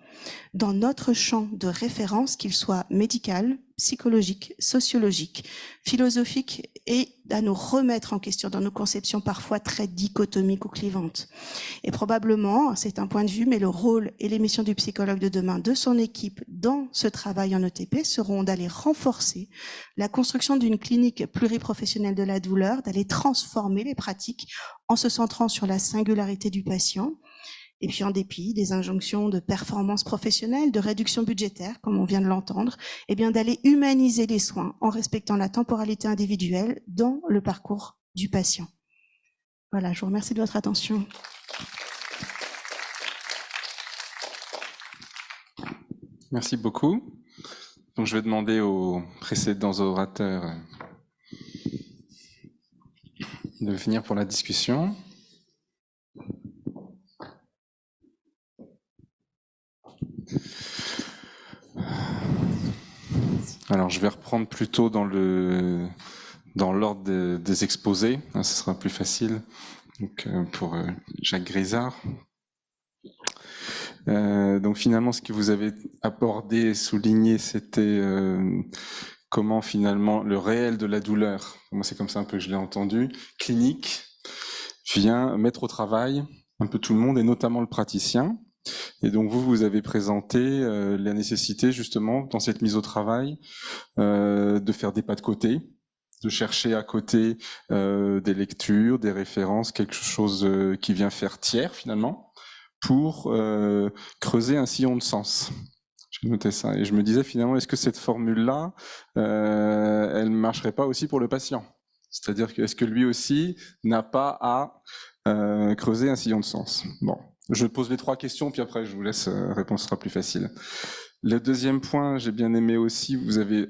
dans notre champ de référence, qu'il soit médical, psychologique, sociologique, philosophique, et à nous remettre en question dans nos conceptions parfois très dichotomiques ou clivantes. Et probablement, c'est un point de vue, mais le rôle et les missions du psychologue de demain, de son équipe dans ce travail en ETP, seront d'aller renforcer la construction d'une clinique pluriprofessionnelle de la douleur, d'aller transformer les pratiques en se centrant sur la singularité du patient, et puis en dépit des injonctions de performance professionnelle, de réduction budgétaire, comme on vient de l'entendre, d'aller humaniser les soins en respectant la temporalité individuelle dans le parcours du patient. Voilà, je vous remercie de votre attention. Merci beaucoup. Donc je vais demander aux précédents orateurs de venir pour la discussion. Alors, je vais reprendre plutôt dans l'ordre des exposés, ce sera plus facile. Donc, pour Jacques Grisard. Donc, finalement, ce que vous avez abordé et souligné, c'était comment, finalement, le réel de la douleur, moi, c'est comme ça un peu que je l'ai entendu, clinique, vient mettre au travail un peu tout le monde, et notamment le praticien. Et donc vous avez présenté la nécessité justement dans cette mise au travail de faire des pas de côté, de chercher à côté des lectures, des références, quelque chose qui vient faire tiers finalement, pour creuser un sillon de sens. J'ai noté ça et je me disais finalement est-ce que cette formule-là, elle ne marcherait pas aussi pour le patient? C'est-à-dire que est-ce que lui aussi n'a pas à creuser un sillon de sens? Bon. Je pose les 3 questions, puis après je vous laisse répondre, ce sera plus facile. Le deuxième point, j'ai bien aimé aussi, vous avez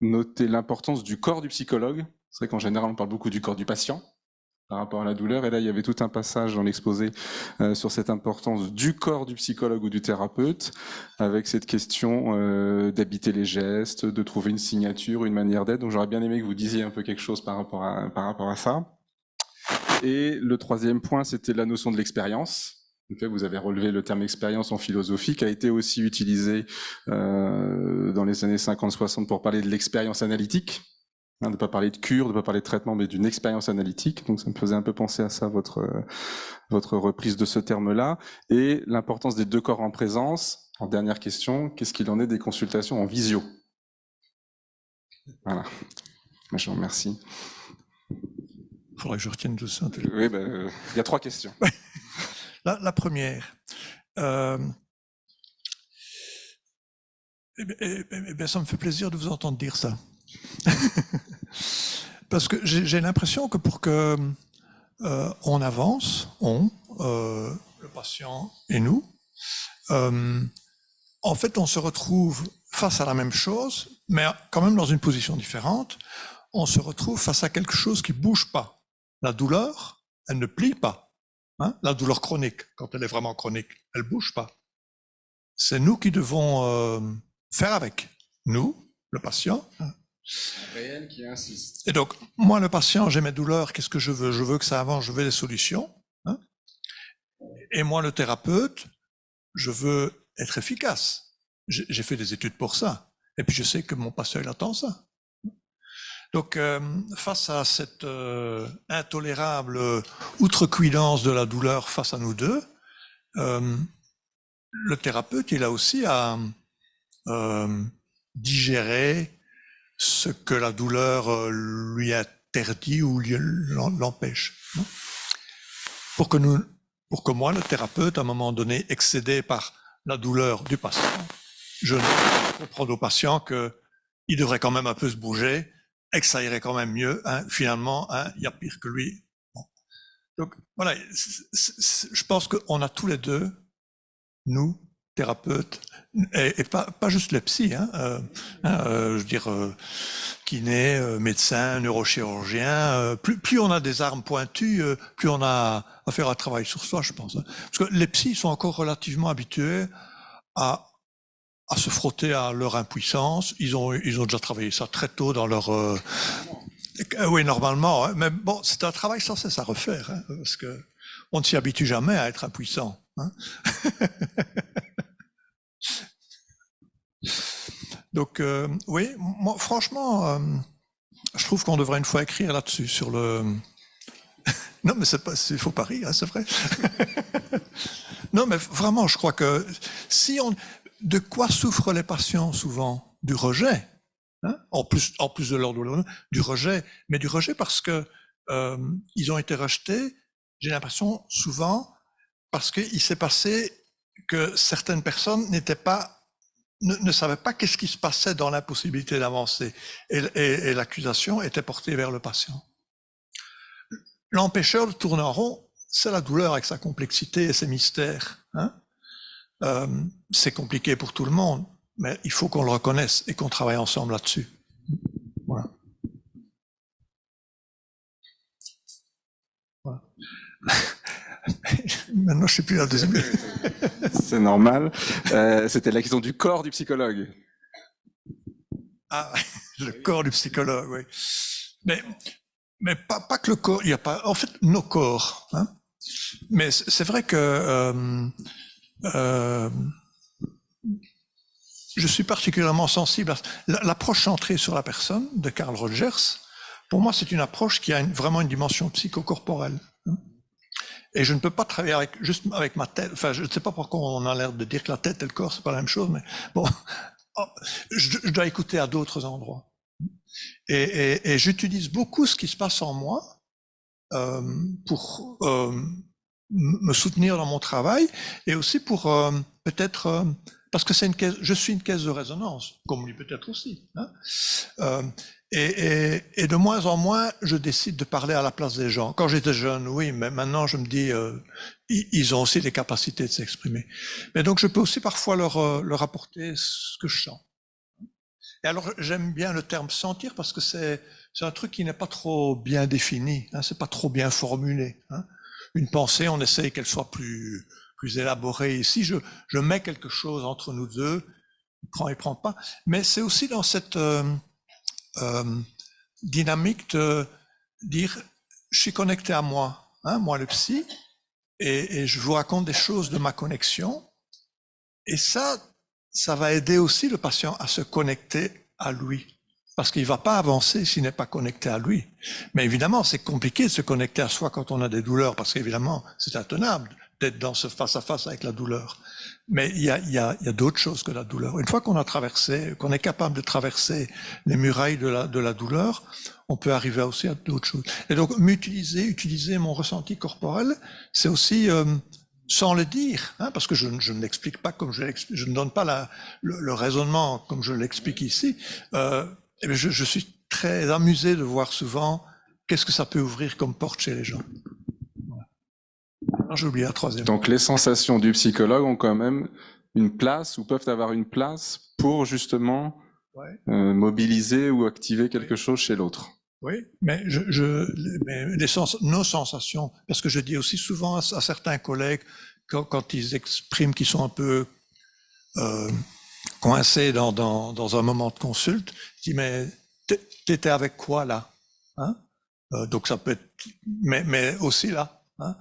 noté l'importance du corps du psychologue. C'est vrai qu'en général, on parle beaucoup du corps du patient par rapport à la douleur, et là, il y avait tout un passage dans l'exposé sur cette importance du corps du psychologue ou du thérapeute, avec cette question d'habiter les gestes, de trouver une signature, une manière d'être. Donc j'aurais bien aimé que vous disiez un peu quelque chose par rapport à ça. Et le troisième point, c'était la notion de l'expérience. Vous avez relevé le terme expérience en philosophie, qui a été aussi utilisé dans les années 50-60 pour parler de l'expérience analytique. De ne pas parler de cure, de ne pas parler de traitement, mais d'une expérience analytique. Donc ça me faisait un peu penser à ça, votre reprise de ce terme-là. Et l'importance des 2 corps en présence. En dernière question, qu'est-ce qu'il en est des consultations en visio? Voilà. Je vous remercie. Il faudrait que je retienne tout ça. Oui, il y a 3 questions. La première. Ça me fait plaisir de vous entendre dire ça. Parce que j'ai l'impression que pour que on avance, le patient et nous, en fait, on se retrouve face à la même chose, mais quand même dans une position différente. On se retrouve face à quelque chose qui bouge pas. La douleur, elle ne plie pas. Hein? La douleur chronique, quand elle est vraiment chronique, elle bouge pas. C'est nous qui devons faire avec. Nous, le patient. Réel qui insiste. Et donc, moi, le patient, j'ai mes douleurs, qu'est-ce que je veux? Je veux que ça avance, je veux des solutions. Hein? Et moi, le thérapeute, je veux être efficace. J'ai fait des études pour ça. Et puis, je sais que mon patient, il attend ça. Donc, face à cette intolérable outrecuidance de la douleur face à nous deux, le thérapeute, il a aussi à digérer ce que la douleur lui interdit ou l'empêche. Pour que moi, le thérapeute, à un moment donné, excédé par la douleur du patient, je ne comprends au patient qu'il devrait quand même un peu se bouger et que ça irait quand même mieux. Hein. Finalement, il y a pire que lui. Bon. Donc voilà, je pense qu'on a tous les deux, nous, thérapeutes, et pas juste les psys, je veux dire, kiné, médecin, neurochirurgien, plus on a des armes pointues, plus on a à faire un travail sur soi, je pense. Hein. Parce que les psys sont encore relativement habitués à se frotter à leur impuissance. Ils ont déjà travaillé ça très tôt dans leur... oui, normalement, hein, mais bon, c'est un travail sans cesse à refaire, hein, parce que on ne s'y habitue jamais à être impuissant. Hein. Donc, oui, moi, franchement, je trouve qu'on devrait une fois écrire là-dessus, sur le... Non, mais il faut pas rire, hein, c'est vrai. Non, mais vraiment, je crois que si on... De quoi souffrent les patients souvent? Du rejet. Hein? En plus de leur douleur, du rejet. Mais du rejet parce que ils ont été rejetés, j'ai l'impression, souvent, parce qu'il s'est passé que certaines personnes ne savaient pas qu'est-ce qui se passait dans l'impossibilité d'avancer. Et l'accusation était portée vers le patient. L'empêcheur de tourner en rond, c'est la douleur avec sa complexité et ses mystères. Hein? C'est compliqué pour tout le monde, mais il faut qu'on le reconnaisse et qu'on travaille ensemble là-dessus. Voilà. Voilà. Maintenant, je ne sais plus la deuxième. C'est normal. C'était la question du corps du psychologue. Ah, le corps du psychologue, oui. Mais pas que le corps. Il y a pas. En fait, nos corps. Hein. Mais c'est vrai que je suis particulièrement sensible à l'approche centrée sur la personne de Carl Rogers. Pour moi, c'est une approche qui a vraiment une dimension psychocorporelle. Et je ne peux pas travailler juste avec ma tête. Enfin, je ne sais pas pourquoi on a l'air de dire que la tête et le corps, c'est pas la même chose, mais bon, je dois écouter à d'autres endroits. Et j'utilise beaucoup ce qui se passe en moi pour me soutenir dans mon travail et aussi pour peut-être parce que je suis une caisse de résonance, comme lui peut-être aussi. Hein, et de moins en moins, je décide de parler à la place des gens. Quand j'étais jeune, oui, mais maintenant je me dis, ils ont aussi les capacités de s'exprimer. Mais donc je peux aussi parfois leur apporter ce que je sens. Et alors j'aime bien le terme sentir parce que c'est un truc qui n'est pas trop bien défini, hein, c'est pas trop bien formulé. Hein. Une pensée, on essaye qu'elle soit plus élaborée. Ici, je mets quelque chose entre nous deux, il prend pas. Mais c'est aussi dans cette dynamique de dire, je suis connecté à moi, hein, moi le psy, et je vous raconte des choses de ma connexion. Et ça va aider aussi le patient à se connecter à lui. parce qu'il ne va pas avancer s'il n'est pas connecté à lui. Mais évidemment, c'est compliqué de se connecter à soi quand on a des douleurs, parce qu'évidemment, c'est intenable d'être dans ce face-à-face avec la douleur. Mais il y a d'autres choses que la douleur. Une fois qu'on a traversé, qu'on est capable de traverser les murailles de la douleur, on peut arriver aussi à d'autres choses. Et donc, utiliser mon ressenti corporel, c'est aussi sans le dire, hein, parce que je ne l'explique pas comme je ne donne pas le raisonnement comme je l'explique ici. Je suis très amusé de voir souvent qu'est-ce que ça peut ouvrir comme porte chez les gens. J'ai oublié la troisième. Donc les sensations du psychologue ont quand même une place ou peuvent avoir une place pour justement mobiliser ou activer quelque chose chez l'autre. Oui, mais nos sensations, parce que je dis aussi souvent à certains collègues quand ils expriment qu'ils sont un peu coincés dans un moment de consulte, je dis mais t'étais avec quoi là, hein? Donc ça peut être, mais aussi là. Hein,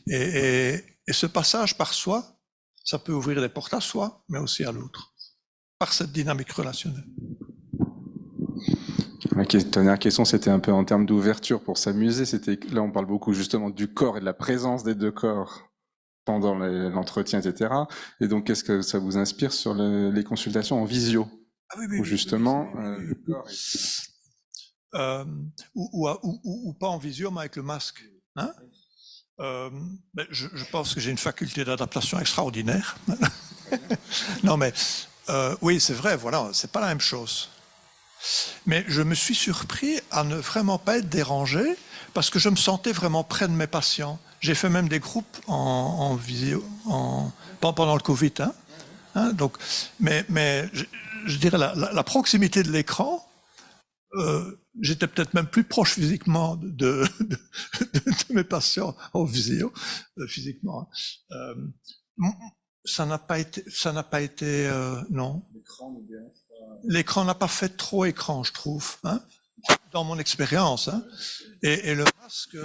et ce passage par soi, ça peut ouvrir les portes à soi, mais aussi à l'autre, par cette dynamique relationnelle. La dernière question, c'était un peu en termes d'ouverture pour s'amuser. Là, on parle beaucoup justement du corps et de la présence des deux corps pendant l'entretien, etc. Et donc, qu'est-ce que ça vous inspire sur les consultations en visio? Où justement, le corps est... ou pas en visio, mais avec le masque. Hein? Je pense que j'ai une faculté d'adaptation extraordinaire. Non, mais oui, c'est vrai, voilà, c'est pas la même chose. Mais je me suis surpris à ne vraiment pas être dérangé parce que je me sentais vraiment près de mes patients. J'ai fait même des groupes en visio pendant le Covid. Hein, donc, mais je dirais la proximité de l'écran, j'étais peut-être même plus proche physiquement de mes patients en visio, physiquement. Ça n'a pas été, non. L'écran n'a pas fait trop écran, je trouve, hein, dans mon expérience. Hein. Et le masque,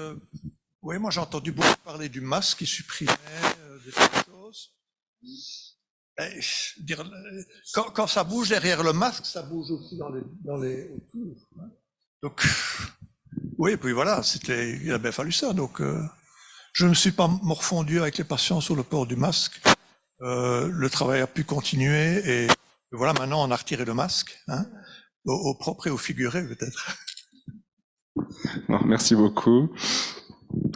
oui, moi j'ai entendu beaucoup parler du masque qui supprimait des choses. Et, quand ça bouge derrière le masque, ça bouge aussi dans les autour. Hein. Donc, oui, puis voilà, il a bien fallu ça. Donc, je ne me suis pas morfondu avec les patients sur le port du masque. Le travail a pu continuer et voilà, maintenant on a retiré le masque, hein, au propre et au figuré peut-être. Bon, merci beaucoup.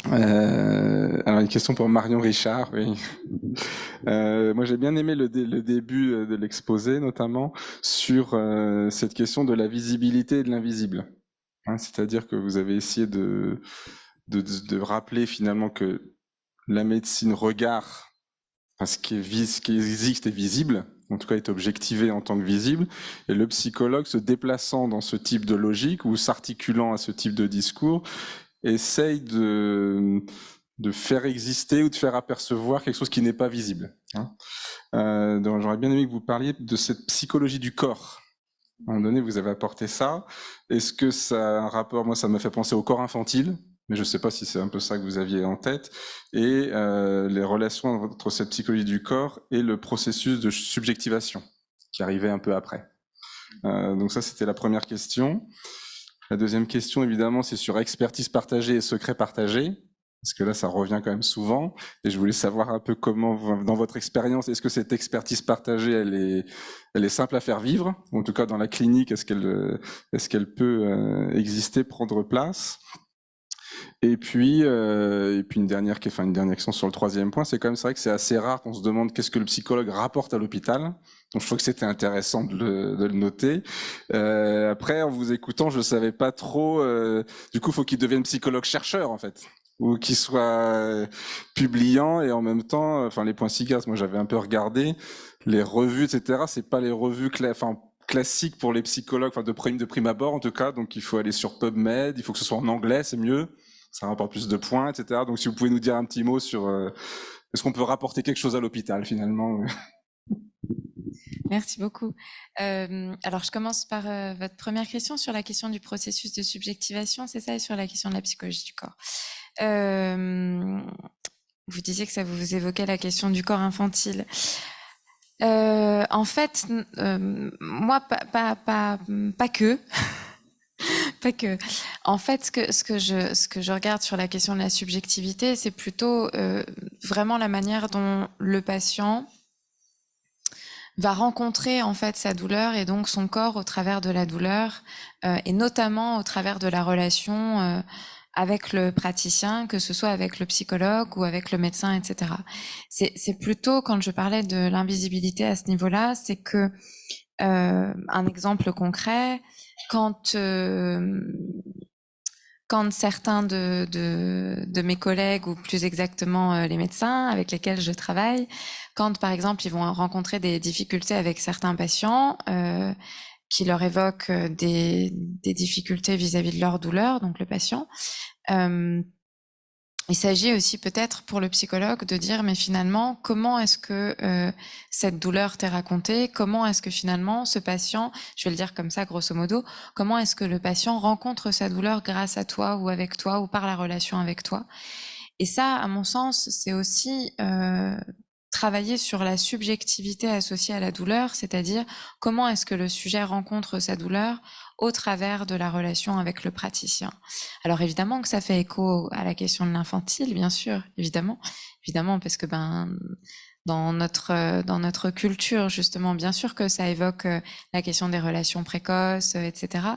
Alors une question pour Marion Richard, oui. Moi j'ai bien aimé le début de l'exposé, notamment sur cette question de la visibilité et de l'invisible. Hein, c'est-à-dire que vous avez essayé de rappeler finalement que la médecine regarde ce qui existe est visible, en tout cas est objectivé en tant que visible, et le psychologue se déplaçant dans ce type de logique ou s'articulant à ce type de discours, essaye de faire exister ou de faire apercevoir quelque chose qui n'est pas visible. Hein. Donc j'aurais bien aimé que vous parliez de cette psychologie du corps. À un moment donné, vous avez apporté ça. Est-ce que ça a un rapport, moi ça m'a fait penser au corps infantile, mais je ne sais pas si c'est un peu ça que vous aviez en tête, et les relations entre cette psychologie du corps et le processus de subjectivation qui arrivait un peu après. Donc ça, c'était la première question. La deuxième question, évidemment, c'est sur expertise partagée et secret partagé, parce que là, ça revient quand même souvent, et je voulais savoir un peu comment, dans votre expérience, est-ce que cette expertise partagée, elle est simple à faire vivre, en tout cas dans la clinique, est-ce qu'elle peut exister, prendre place? Et puis une dernière question sur le troisième point, c'est quand même c'est vrai que c'est assez rare qu'on se demande qu'est-ce que le psychologue rapporte à l'hôpital. Donc je trouve que c'était intéressant de le noter. Après, en vous écoutant, je savais pas trop. Du coup, faut qu'il devienne psychologue chercheur en fait, ou qu'il soit publiant et en même temps, enfin les points SIGAS. Moi, j'avais un peu regardé les revues, etc. C'est pas les revues classiques pour les psychologues, enfin de prime abord en tout cas. Donc il faut aller sur PubMed, il faut que ce soit en anglais, c'est mieux. Ça rapporte plus de points, etc. Donc, si vous pouvez nous dire un petit mot sur est-ce qu'on peut rapporter quelque chose à l'hôpital, finalement? Merci beaucoup. Alors, je commence par votre première question sur la question du processus de subjectivation, c'est ça, et sur la question de la psychologie du corps. Vous disiez que ça vous évoquait la question du corps infantile. En fait, moi, pas que. Pas que. En fait, ce que je regarde sur la question de la subjectivité, c'est plutôt vraiment la manière dont le patient va rencontrer en fait sa douleur et donc son corps au travers de la douleur et notamment au travers de la relation avec le praticien, que ce soit avec le psychologue ou avec le médecin, etc. C'est plutôt, quand je parlais de l'invisibilité à ce niveau-là, c'est que un exemple concret, quand certains de mes collègues, ou plus exactement les médecins avec lesquels je travaille, quand par exemple ils vont rencontrer des difficultés avec certains patients qui leur évoquent des difficultés vis-à-vis de leur douleur, donc le patient, il s'agit aussi peut-être pour le psychologue de dire mais finalement comment est-ce que cette douleur t'est racontée, comment est-ce que finalement ce patient, je vais le dire comme ça grosso modo, comment est-ce que le patient rencontre sa douleur grâce à toi ou avec toi ou par la relation avec toi. Et ça, à mon sens, c'est aussi travailler sur la subjectivité associée à la douleur, c'est-à-dire comment est-ce que le sujet rencontre sa douleur au travers de la relation avec le praticien. Alors évidemment que ça fait écho à la question de l'infantile, bien sûr, évidemment, parce que dans notre culture justement, bien sûr que ça évoque la question des relations précoces, etc.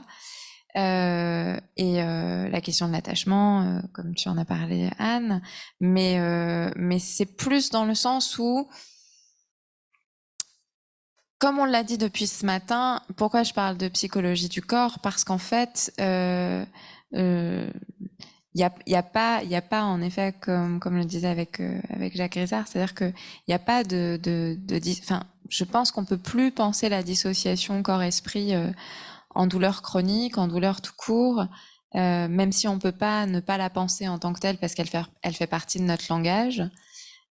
La question de l'attachement, comme tu en as parlé, Anne, mais c'est plus dans le sens où, comme on l'a dit depuis ce matin, pourquoi je parle de psychologie du corps? Parce qu'en fait, y a pas en effet, comme le disait avec Jacques Grisard, c'est-à-dire que y a pas enfin, je pense qu'on peut plus penser la dissociation corps-esprit en douleur chronique, en douleur tout court, même si on peut pas ne pas la penser en tant que telle parce elle fait partie de notre langage.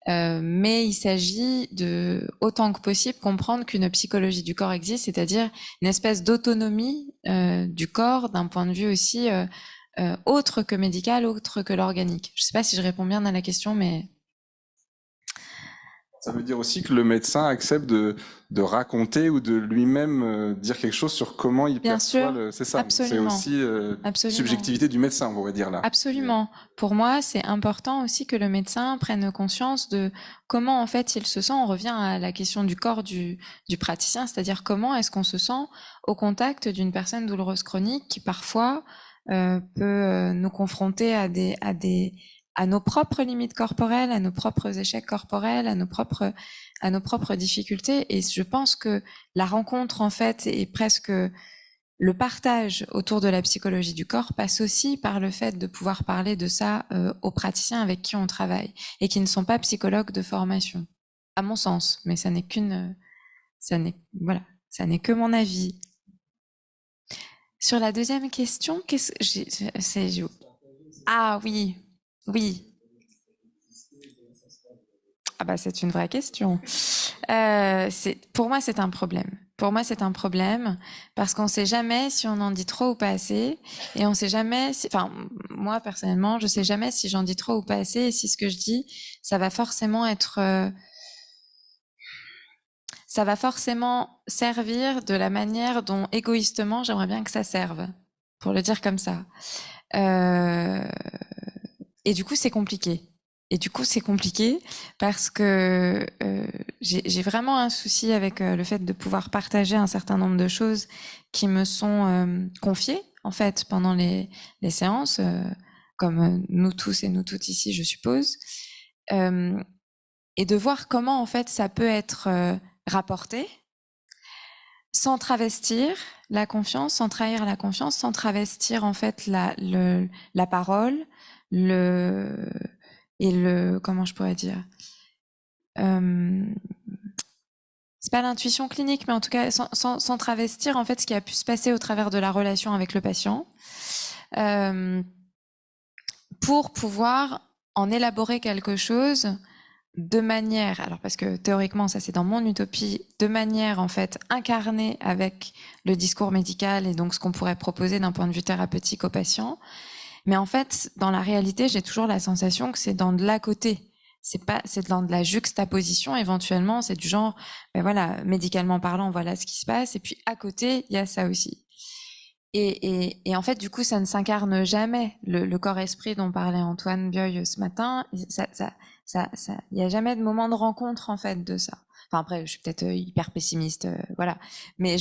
Mais il s'agit de, autant que possible, comprendre qu'une psychologie du corps existe, c'est-à-dire une espèce d'autonomie du corps d'un point de vue aussi autre que médical, autre que l'organique. Je sais pas si je réponds bien à la question, mais... Ça veut dire aussi que le médecin accepte de raconter ou de lui-même dire quelque chose sur comment il Bien perçoit sûr, c'est ça. absolument. C'est aussi Absolument. subjectivité du médecin, on pourrait dire là. Absolument. Pour moi, c'est important aussi que le médecin prenne conscience de comment en fait il se sent. On revient à la question du corps du praticien, c'est-à-dire comment est-ce qu'on se sent au contact d'une personne douloureuse chronique qui parfois peut nous confronter à nos propres limites corporelles, à nos propres échecs corporels, à nos propres difficultés. Et je pense que la rencontre, en fait, est presque le partage autour de la psychologie du corps passe aussi par le fait de pouvoir parler de ça aux praticiens avec qui on travaille et qui ne sont pas psychologues de formation, à mon sens. Mais ça n'est que mon avis. Sur la deuxième question, ah oui. Ah bah c'est une vraie question. Pour moi c'est un problème. Pour moi c'est un problème parce qu'on sait jamais si on en dit trop ou pas assez, et on sait jamais. Enfin moi personnellement je sais jamais si j'en dis trop ou pas assez, et si ce que je dis ça va forcément servir de la manière dont égoïstement j'aimerais bien que ça serve, pour le dire comme ça. Et du coup c'est compliqué. Parce que j'ai vraiment un souci avec le fait de pouvoir partager un certain nombre de choses qui me sont confiées en fait pendant les séances, comme nous tous et nous toutes ici, je suppose, et de voir comment en fait ça peut être rapporté sans travestir la confiance, sans trahir la confiance, sans travestir en fait la parole, comment je pourrais dire, c'est pas l'intuition clinique, mais en tout cas sans travestir en fait ce qui a pu se passer au travers de la relation avec le patient, pour pouvoir en élaborer quelque chose de manière, alors parce que théoriquement ça c'est dans mon utopie, de manière en fait incarnée avec le discours médical et donc ce qu'on pourrait proposer d'un point de vue thérapeutique aux patients. Mais en fait, dans la réalité, j'ai toujours la sensation que c'est dans de l'à côté. C'est dans de la juxtaposition éventuellement. C'est du genre, ben voilà, médicalement parlant, voilà ce qui se passe. Et puis à côté, il y a ça aussi. Et en fait, du coup, ça ne s'incarne jamais. Le corps-esprit dont parlait Antoine Bioy ce matin, il y a jamais de moment de rencontre, en fait, de ça. Enfin, après, je suis peut-être hyper pessimiste, voilà. Mais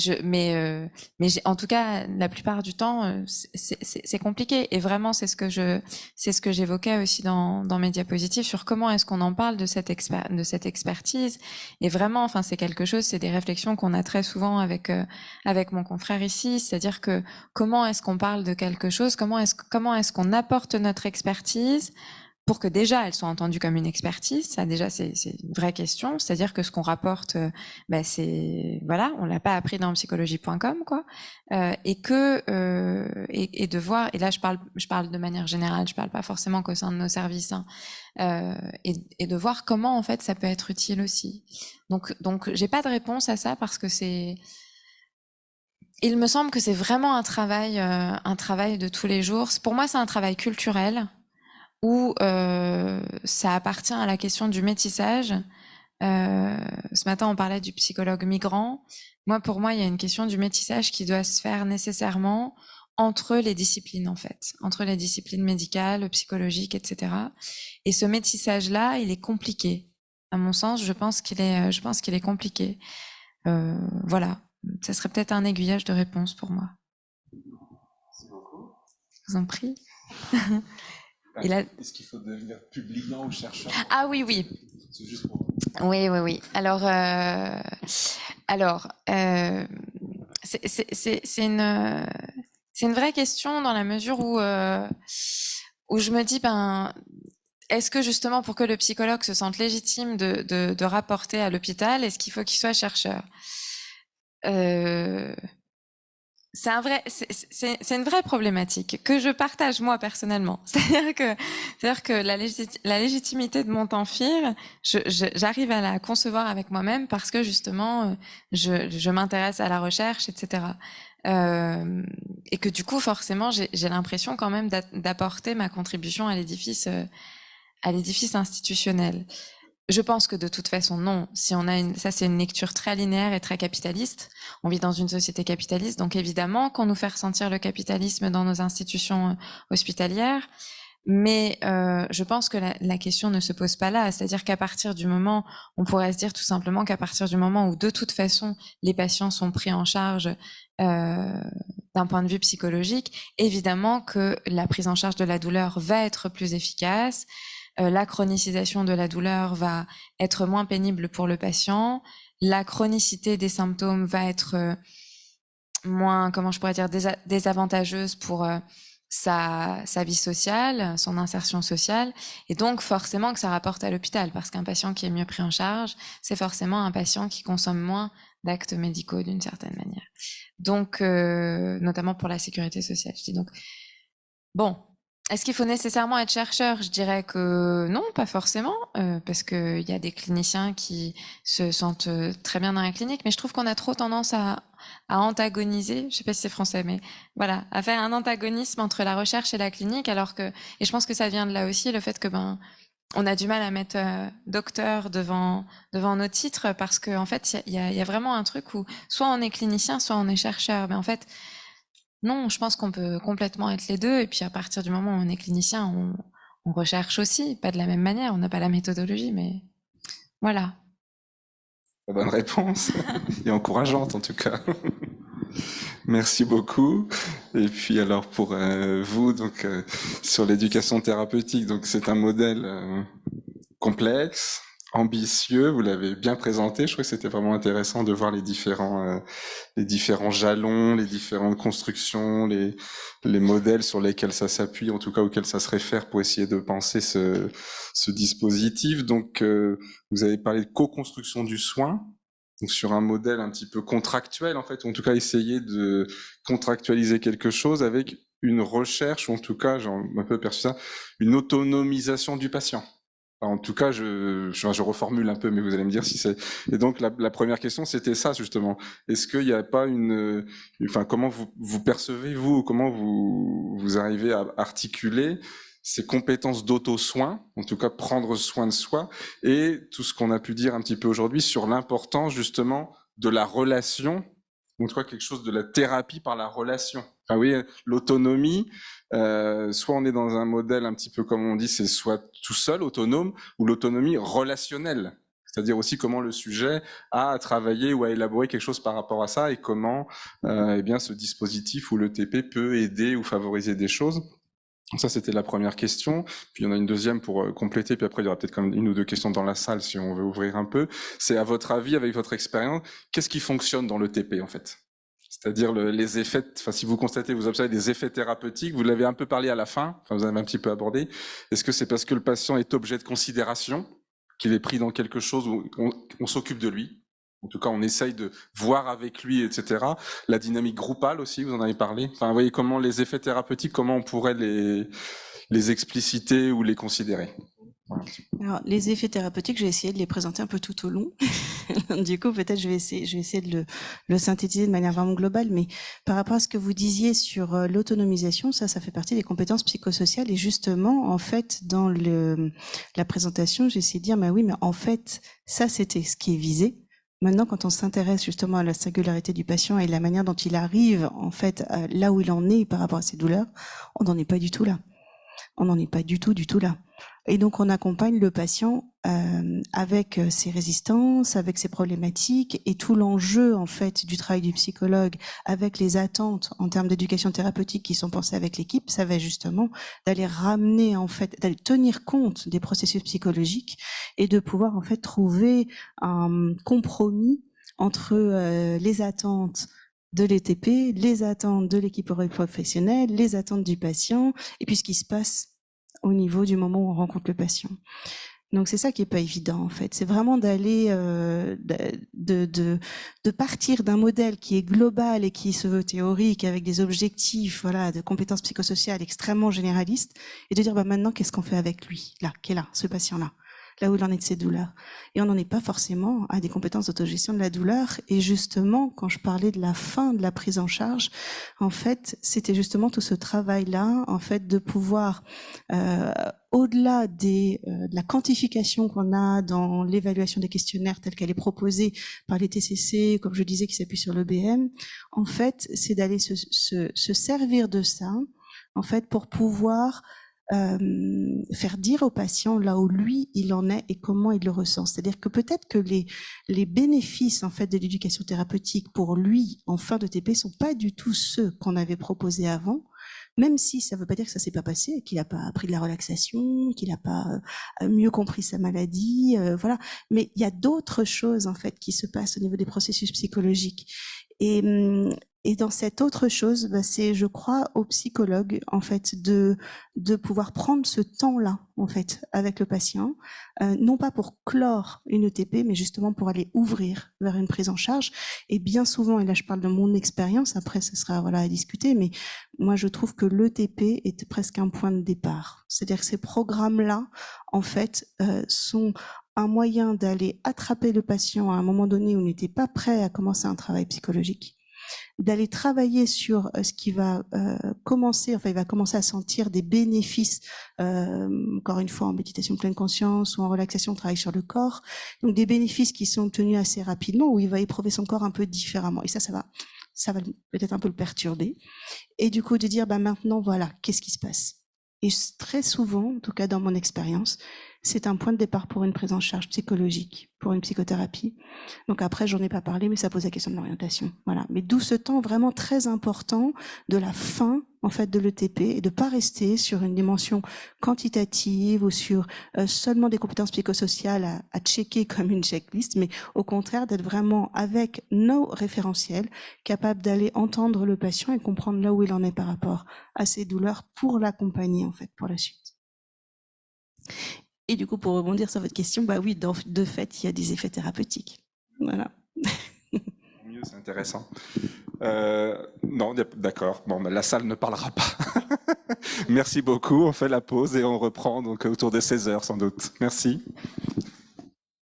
en tout cas, la plupart du temps, c'est compliqué. Et vraiment, c'est ce que j'évoquais aussi dans mes diapositives sur comment est-ce qu'on en parle de cette expertise. Et vraiment, enfin, c'est quelque chose, c'est des réflexions qu'on a très souvent avec mon confrère ici. C'est-à-dire que comment est-ce qu'on parle de quelque chose? Comment est-ce qu'on apporte notre expertise pour que déjà elle soit entendue comme une expertise? Ça déjà c'est une vraie question. C'est-à-dire que ce qu'on rapporte, c'est voilà, on l'a pas appris dans psychologie.com quoi. Et de voir. Et là je parle de manière générale. Je parle pas forcément qu'au sein de nos services. Hein, et de voir comment en fait ça peut être utile aussi. Donc j'ai pas de réponse à ça parce que il me semble que c'est vraiment un travail de tous les jours. Pour moi, c'est un travail culturel où ça appartient à la question du métissage. Ce matin, on parlait du psychologue migrant. Pour moi, il y a une question du métissage qui doit se faire nécessairement entre les disciplines, en fait, entre les disciplines médicales, psychologiques, etc. Et ce métissage-là, il est compliqué. À mon sens, je pense qu'il est compliqué. Voilà. Ça serait peut-être un aiguillage de réponse pour moi. Merci beaucoup. Je vous en prie. Est-ce qu'il faut devenir publiant ou chercheur? Ah oui, oui. C'est juste pour... Oui. Alors, c'est une vraie question dans la mesure où je me dis, est-ce que justement pour que le psychologue se sente légitime de rapporter à l'hôpital, est-ce qu'il faut qu'il soit chercheur? C'est une vraie problématique que je partage moi personnellement. C'est-à-dire que la légitimité de mon Tamphir, j'arrive à la concevoir avec moi-même parce que justement, je m'intéresse à la recherche, etc. Et que du coup, forcément, j'ai l'impression quand même d'apporter ma contribution à l'édifice institutionnel. Je pense que de toute façon, non. Si on a ça c'est une lecture très linéaire et très capitaliste. On vit dans une société capitaliste, donc évidemment qu'on nous fait ressentir le capitalisme dans nos institutions hospitalières. Mais je pense que la question ne se pose pas là. C'est-à-dire qu'à partir du moment, on pourrait se dire tout simplement qu'à partir du moment où de toute façon les patients sont pris en charge d'un point de vue psychologique, évidemment que la prise en charge de la douleur va être plus efficace. La chronicisation de la douleur va être moins pénible pour le patient. La chronicité des symptômes va être moins, comment je pourrais dire, désavantageuse pour sa vie sociale, son insertion sociale. Et donc, forcément que ça rapporte à l'hôpital, parce qu'un patient qui est mieux pris en charge, c'est forcément un patient qui consomme moins d'actes médicaux d'une certaine manière. Donc, notamment pour la sécurité sociale. Je dis donc, bon, est-ce qu'il faut nécessairement être chercheur? Je dirais que non, pas forcément, parce qu'il y a des cliniciens qui se sentent très bien dans la clinique, mais je trouve qu'on a trop tendance à antagoniser, je sais pas si c'est français, mais voilà, à faire un antagonisme entre la recherche et la clinique, et je pense que ça vient de là aussi, le fait que on a du mal à mettre docteur devant nos titres, parce que en fait, il y a vraiment un truc où soit on est clinicien, soit on est chercheur, mais en fait, non, je pense qu'on peut complètement être les deux. Et puis à partir du moment où on est clinicien, on recherche aussi, pas de la même manière, on n'a pas la méthodologie, mais voilà. La bonne réponse, et encourageante en tout cas. Merci beaucoup. Et puis alors pour vous, donc sur l'éducation thérapeutique, donc c'est un modèle complexe, ambitieux, vous l'avez bien présenté. Je trouve que c'était vraiment intéressant de voir les différents jalons, les différentes constructions, les modèles sur lesquels ça s'appuie, en tout cas auxquels ça se réfère pour essayer de penser ce dispositif. Donc, vous avez parlé de co-construction du soin, donc sur un modèle un petit peu contractuel, en fait, ou en tout cas essayer de contractualiser quelque chose avec une recherche, ou en tout cas, j'ai un peu perçu ça, une autonomisation du patient. En tout cas, je reformule un peu, mais vous allez me dire si c'est... Et donc, la première question, c'était ça, justement. Est-ce qu'il n'y a pas comment vous percevez, vous, comment vous arrivez à articuler ces compétences d'auto-soin, en tout cas prendre soin de soi, et tout ce qu'on a pu dire un petit peu aujourd'hui sur l'importance, justement, de la relation, en tout cas quelque chose de la thérapie par la relation. Ah oui, l'autonomie, soit on est dans un modèle un petit peu comme on dit, c'est soit tout seul, autonome, ou l'autonomie relationnelle. C'est-à-dire aussi comment le sujet a à travailler ou à élaborer quelque chose par rapport à ça et comment eh bien, ce dispositif ou le TP peut aider ou favoriser des choses. Ça, c'était la première question. Puis il y en a une deuxième pour compléter, puis après il y aura peut-être comme une ou deux questions dans la salle si on veut ouvrir un peu. C'est à votre avis, avec votre expérience, qu'est-ce qui fonctionne dans le TP en fait? C'est-à-dire les effets, enfin si vous constatez, vous observez des effets thérapeutiques, vous l'avez un peu parlé à la fin, enfin vous avez un petit peu abordé. Est-ce que c'est parce que le patient est objet de considération, qu'il est pris dans quelque chose où on s'occupe de lui? En tout cas, on essaye de voir avec lui, etc. La dynamique groupale aussi, vous en avez parlé. Enfin, vous voyez comment les effets thérapeutiques, comment on pourrait les expliciter ou les considérer. Voilà. Alors, les effets thérapeutiques, je vais essayer de les présenter un peu tout au long. Du coup, peut-être je vais essayer de le synthétiser de manière vraiment globale, mais par rapport à ce que vous disiez sur l'autonomisation, ça fait partie des compétences psychosociales. Et justement, en fait, dans la présentation, j'ai essayé de dire, bah oui, mais en fait, ça, c'était ce qui est visé. Maintenant, quand on s'intéresse justement à la singularité du patient et la manière dont il arrive, en fait, là où il en est par rapport à ses douleurs, on n'en est pas du tout là. On n'en est pas du tout là. Et donc, on accompagne le patient avec ses résistances, avec ses problématiques et tout l'enjeu, en fait, du travail du psychologue avec les attentes en termes d'éducation thérapeutique qui sont pensées avec l'équipe, ça va justement d'aller ramener, en fait, d'aller tenir compte des processus psychologiques et de pouvoir, en fait, trouver un compromis entre les attentes de l'ETP, les attentes de l'équipe professionnelle, les attentes du patient, et puis ce qui se passe au niveau du moment où on rencontre le patient. Donc c'est ça qui est pas évident en fait. C'est vraiment d'aller de partir d'un modèle qui est global et qui se veut théorique avec des objectifs, voilà, de compétences psychosociales extrêmement généralistes, et de dire bah maintenant qu'est-ce qu'on fait avec lui là, qui est là, ce patient-là. Là où il en est de ses douleurs. Et on n'en est pas forcément à des compétences d'autogestion de la douleur. Et justement, quand je parlais de la fin de la prise en charge, en fait, c'était justement tout ce travail-là, en fait, de pouvoir, au-delà de la quantification qu'on a dans l'évaluation des questionnaires telle qu'elle est proposée par les TCC, comme je disais, qui s'appuie sur l'EBM, en fait, c'est d'aller se servir de ça, en fait, pour pouvoir faire dire au patient là où lui il en est et comment il le ressent. C'est-à-dire que peut-être que les bénéfices en fait de l'éducation thérapeutique pour lui en fin de TP sont pas du tout ceux qu'on avait proposés avant, même si ça veut pas dire que ça s'est pas passé, qu'il a pas appris de la relaxation, qu'il a pas mieux compris sa maladie, voilà. Mais il y a d'autres choses en fait qui se passent au niveau des processus psychologiques. Et dans cette autre chose, bah, c'est, je crois, aux psychologues, en fait, de pouvoir prendre ce temps-là, en fait, avec le patient, non pas pour clore une ETP, mais justement pour aller ouvrir vers une prise en charge. Et bien souvent, et là je parle de mon expérience, après ce sera voilà à discuter, mais moi je trouve que l'ETP est presque un point de départ. C'est-à-dire que ces programmes-là, en fait, sont un moyen d'aller attraper le patient à un moment donné où il n'était pas prêt à commencer un travail psychologique, d'aller travailler sur ce qui va commencer, enfin il va commencer à sentir des bénéfices, encore une fois en méditation pleine conscience ou en relaxation, on travaille sur le corps, donc des bénéfices qui sont obtenus assez rapidement, où il va éprouver son corps un peu différemment, et ça va peut-être un peu le perturber, et du coup de dire, bah maintenant voilà, qu'est-ce qui se passe? Et très souvent, en tout cas dans mon expérience, c'est un point de départ pour une prise en charge psychologique, pour une psychothérapie. Donc après, j'en ai pas parlé, mais ça pose la question de l'orientation. Voilà. Mais d'où ce temps vraiment très important de la fin, en fait, de l'ETP et de pas rester sur une dimension quantitative ou sur seulement des compétences psychosociales à checker comme une checklist, mais au contraire d'être vraiment avec nos référentiels, capables d'aller entendre le patient et comprendre là où il en est par rapport à ses douleurs pour l'accompagner, en fait, pour la suite. Et du coup, pour rebondir sur votre question, bah oui, de fait, il y a des effets thérapeutiques. Voilà. Mieux, c'est intéressant. Non, d'accord. Bon, la salle ne parlera pas. Merci beaucoup. On fait la pause et on reprend donc autour de 16h sans doute. Merci.